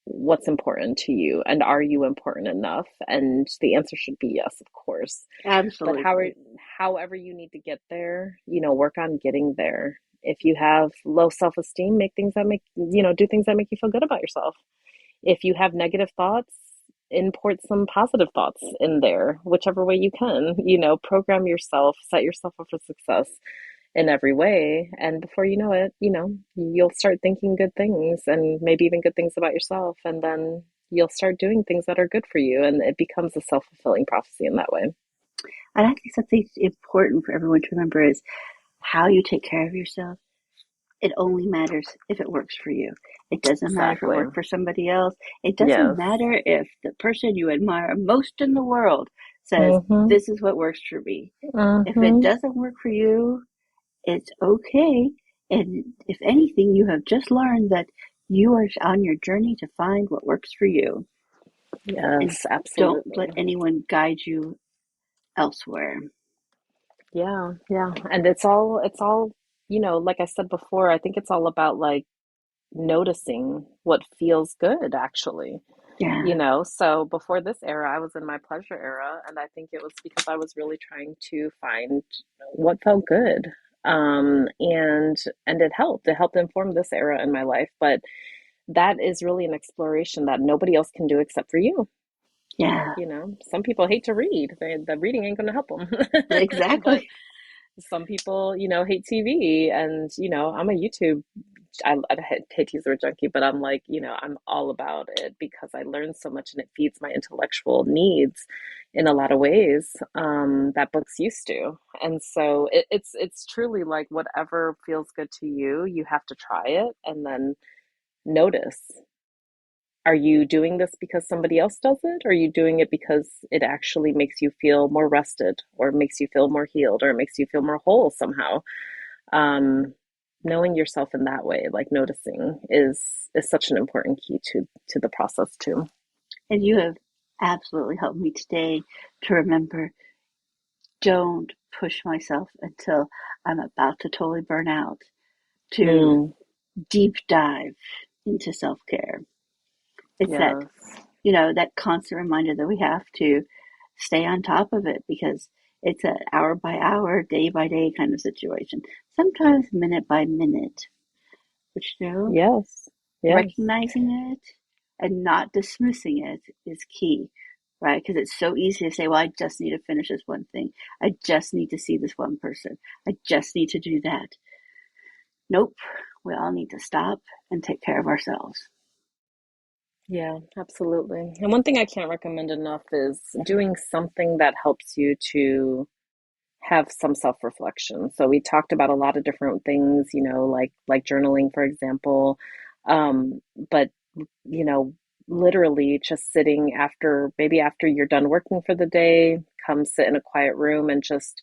what's important to you and are you important enough? And the answer should be yes, of course. But Absolutely. however you need to get there, work on getting there. If you have low self-esteem, do things that make you feel good about yourself. If you have negative thoughts, import some positive thoughts in there, whichever way you can. Program yourself, set yourself up for success in every way. And before you know it, you'll start thinking good things and maybe even good things about yourself. And then you'll start doing things that are good for you. And it becomes a self-fulfilling prophecy in that way. And I think something important for everyone to remember is how you take care of yourself. It only matters if it works for you. It doesn't matter if it Exactly. worked for somebody else. It doesn't Yes. matter if the person you admire most in the world says, Mm-hmm. this is what works for me. If it Mm-hmm. doesn't work for you, it's okay. And if anything, you have just learned that you are on your journey to find what works for you. And Yes, don't let absolutely. anyone guide you elsewhere. Yeah, yeah. And it's all, like I said before, I think it's all about like noticing what feels good actually. Yeah, So before this era, I was in my pleasure era, and I think it was because I was really trying to find what felt good. And it helped inform this era in my life, but that is really an exploration that nobody else can do except for you. yeah, Some people hate to read. The reading ain't going to help them. But exactly. some people, hate TV, and I'm a YouTube. I hate to use the word junkie, but I'm like, I'm all about it because I learned so much and it feeds my intellectual needs in a lot of ways, that books used to. And so it's truly like whatever feels good to you, you have to try it and then notice. Are you doing this because somebody else does it? Or are you doing it because it actually makes you feel more rested or makes you feel more healed or makes you feel more whole somehow? Um, knowing yourself in that way, like noticing is such an important key to the process too. And you have absolutely helped me today to remember, don't push myself until I'm about to totally burn out, to Mm, deep dive into self care. It's that, yes. that constant reminder that we have to stay on top of it, because it's an hour by hour, day by day kind of situation. Sometimes minute by minute, but Yes. Yes. recognizing it and not dismissing it is key, right? Because it's so easy to say, well, I just need to finish this one thing. I just need to see this one person. I just need to do that. Nope. We all need to stop and take care of ourselves. Yeah, absolutely. And one thing I can't recommend enough is doing something that helps you to have some self-reflection. So we talked about a lot of different things, like journaling, for example. But literally just sitting maybe after you're done working for the day, come sit in a quiet room and just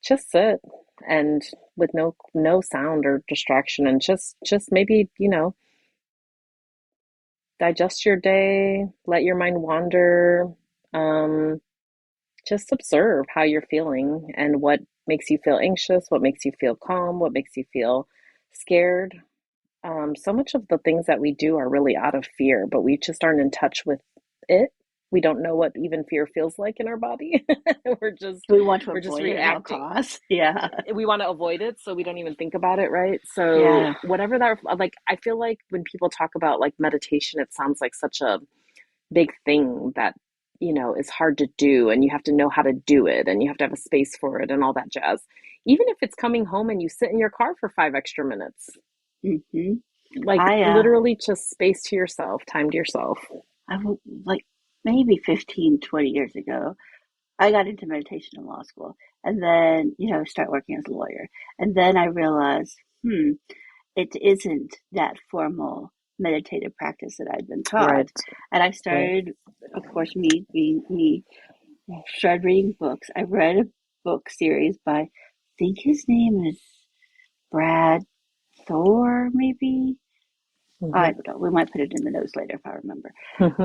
sit and with no sound or distraction and just maybe, digest your day, let your mind wander, um, just observe how you're feeling and what makes you feel anxious, what makes you feel calm, what makes you feel scared. So much of the things that we do are really out of fear, but we just aren't in touch with it. We don't know what even fear feels like in our body. we're just We want to we're just avoid it at all reacting. costs. Yeah. We want to avoid it, so we don't even think about it, right? So Yeah. whatever that, like, I feel like when people talk about like meditation, it sounds like such a big thing that is hard to do, and you have to know how to do it, and you have to have a space for it and all that jazz. Even if it's coming home and you sit in your car for 5 extra minutes, Hmm. like I, literally just space to yourself, time to yourself. I, like maybe 15, 20 years ago, I got into meditation in law school, and then, start working as a lawyer. And then I realized, it isn't that formal meditative practice that I'd been taught. Right, And I right. started, of course, me being me, started reading books. I read a book series by, I think his name is Brad Thor, maybe. I Hmm. don't know. We might put it in the notes later if I remember.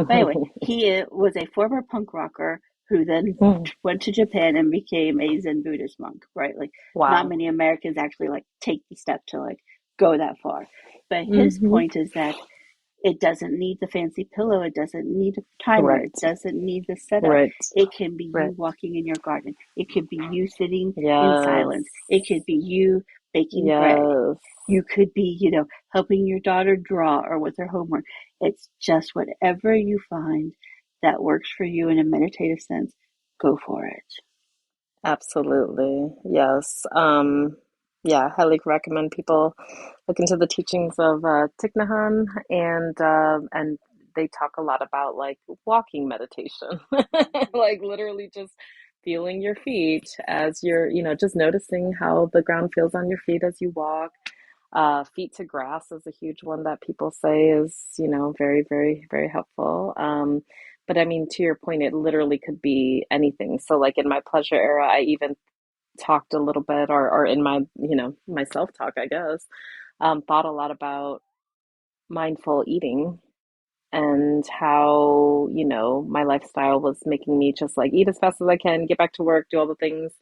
But anyway, he was a former punk rocker who then went to Japan and became a Zen Buddhist monk, right? Like, not Wow. many Americans actually like take the step to like go that far. But his Hmm. point is that it doesn't need the fancy pillow. It doesn't need a timer. It Right, doesn't need the setup. right, It can be right. you walking in your garden. It could be you sitting in Yes, silence. It could be you baking bread. yes. You could be, helping your daughter draw or with her homework. It's just whatever you find that works for you in a meditative sense, go for it. Absolutely. Yes. Yeah, highly recommend people look into the teachings of Thich Nhat Hanh, and they talk a lot about like walking meditation, like literally just feeling your feet as you're, just noticing how the ground feels on your feet as you walk. Feet to grass is a huge one that people say is, very, very, very helpful. But I mean, to your point, it literally could be anything. So, like in my pleasure era, I even talked a little bit, or in my, my self-talk, I guess, thought a lot about mindful eating and how, my lifestyle was making me just like eat as fast as I can, get back to work, do all the things,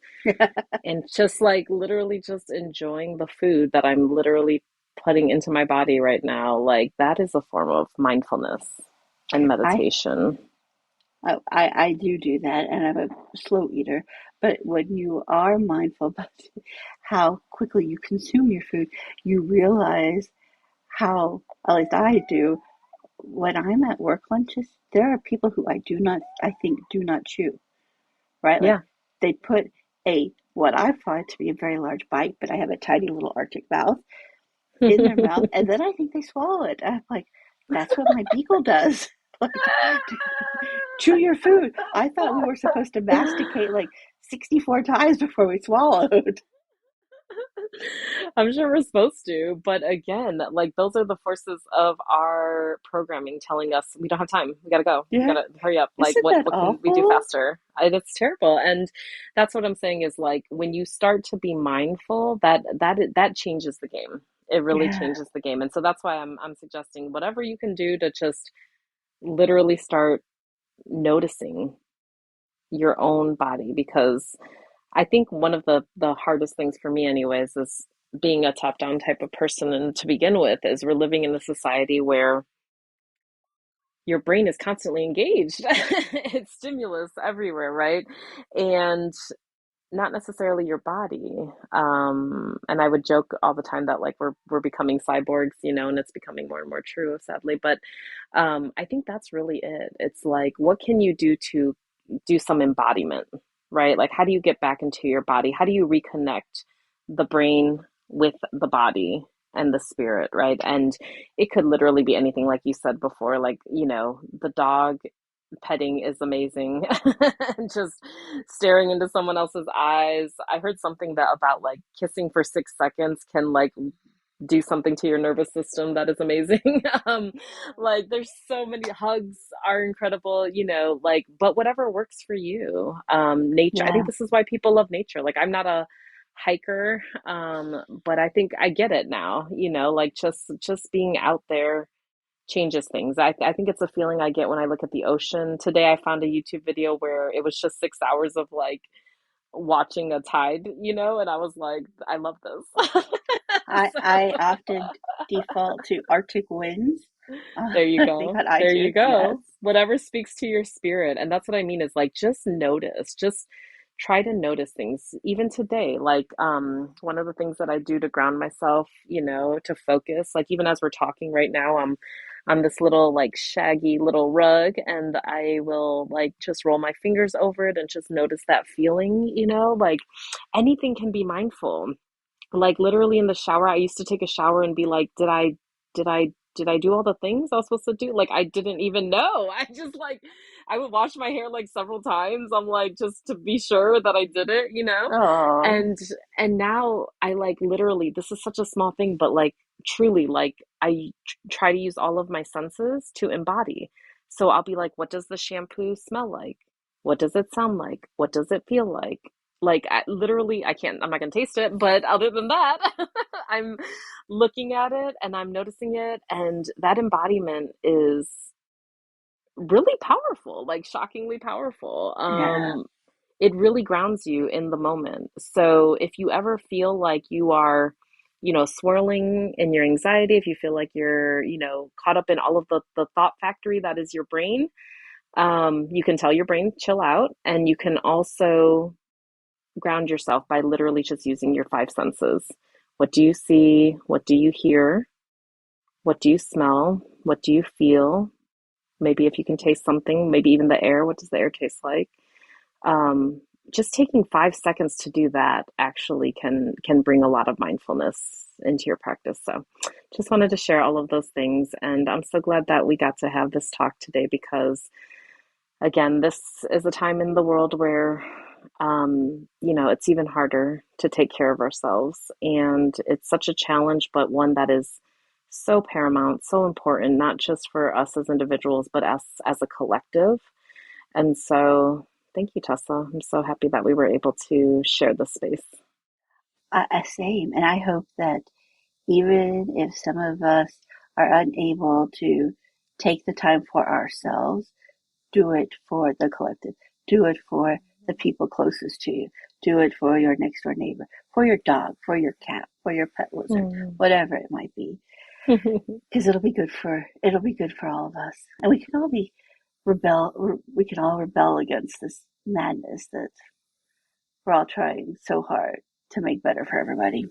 and just like literally just enjoying the food that I'm literally putting into my body right now. Like that is a form of mindfulness and I meditation. I do that, and I'm a slow eater. But when you are mindful about how quickly you consume your food, you realize how, at least I do, when I'm at work lunches, there are people who I think do not chew, right? Like, Yeah. they put what I find to be a very large bite, but I have a tiny little Arctic mouth, in their mouth, and then I think they swallow it. I'm like, that's what my beagle does. Like, chew your food. I thought we were supposed to masticate like 64 times before we swallowed. I'm sure we're supposed to, but again, like those are the forces of our programming telling us we don't have time. We gotta go. We Yeah. gotta hurry up. Like Isn't what that what can we do awful? faster? It's terrible. And that's what I'm saying is like when you start to be mindful, that changes the game. It really Yeah. changes the game. And so that's why I'm suggesting whatever you can do to just literally start noticing your own body, because I think one of the hardest things for me anyways is being a top down type of person, and to begin with is we're living in a society where your brain is constantly engaged. It's stimulus everywhere, right? And not necessarily your body. And I would joke all the time that like we're becoming cyborgs, and it's becoming more and more true, sadly. But I think that's really it. It's like, what can you do to do some embodiment, right? Like, how do you get back into your body? How do you reconnect the brain with the body and the spirit, right? And it could literally be anything, like you said before, like, the dog petting is amazing. And just staring into someone else's eyes. I heard something that about like kissing for 6 seconds can like do something to your nervous system that is amazing. Like there's so many hugs are incredible, like, but whatever works for you. Nature. I Yeah. think this is why people love nature. Like I'm not a hiker, but I think I get it now, like just being out there changes things. I think it's a feeling I get when I look at the ocean. Today I found a YouTube video where it was just 6 hours of like watching a tide, and I was like, I love this. I So often default to Arctic winds. there you I think go. on There you iTunes. Yes. go. Whatever speaks to your spirit. And that's what I mean is like just notice. Just try to notice things. Even today, like one of the things that I do to ground myself, to focus, like even as we're talking right now, I'm on this little like shaggy little rug, and I will like just roll my fingers over it and just notice that feeling, like anything can be mindful. Like literally in the shower, I used to take a shower and be like, did I do all the things I was supposed to do? Like I didn't even know. I just like I would wash my hair like several times. I'm like just to be sure that I did it, Oh, And and now I like literally this is such a small thing, but like truly like I try to use all of my senses to embody. So I'll be like, what does the shampoo smell like? What does it sound like? What does it feel like? Like literally, I'm not gonna taste it, but other than that, I'm looking at it and I'm noticing it, and that embodiment is really powerful, like shockingly powerful. yeah. It really grounds you in the moment. So if you ever feel like you are, swirling in your anxiety, if you feel like you're, caught up in all of the thought factory that is your brain, you can tell your brain, chill out, and you can also ground yourself by literally just using your five senses. What do you see? What do you hear? What do you smell? What do you feel? Maybe if you can taste something, maybe even the air, what does the air taste like? Um, just taking 5 seconds to do that actually can bring a lot of mindfulness into your practice. So just wanted to share all of those things. And I'm so glad that we got to have this talk today because again, this is a time in the world where, it's even harder to take care of ourselves. And it's such a challenge, but one that is so paramount, so important, not just for us as individuals, but as a collective. And so, thank you, Tessa. I'm so happy that we were able to share this space. Same. And I hope that even if some of us are unable to take the time for ourselves, do it for the collective. Do it for the people closest to you. Do it for your next door neighbor, for your dog, for your cat, for your pet lizard, Mm. whatever it might be. Because it'll be good for all of us. And we can all we can all rebel against this madness that we're all trying so hard to make better for everybody.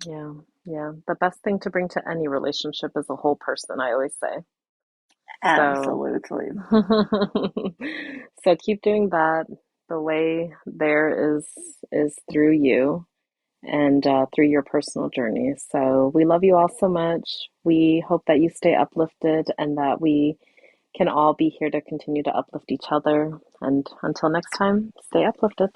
Yeah, yeah. The best thing to bring to any relationship is a whole person, I always say. So, Absolutely. so keep doing that. The way there is through you and through your personal journey. So we love you all so much. We hope that you stay uplifted and that we can all be here to continue to uplift each other. And until next time, stay uplifted.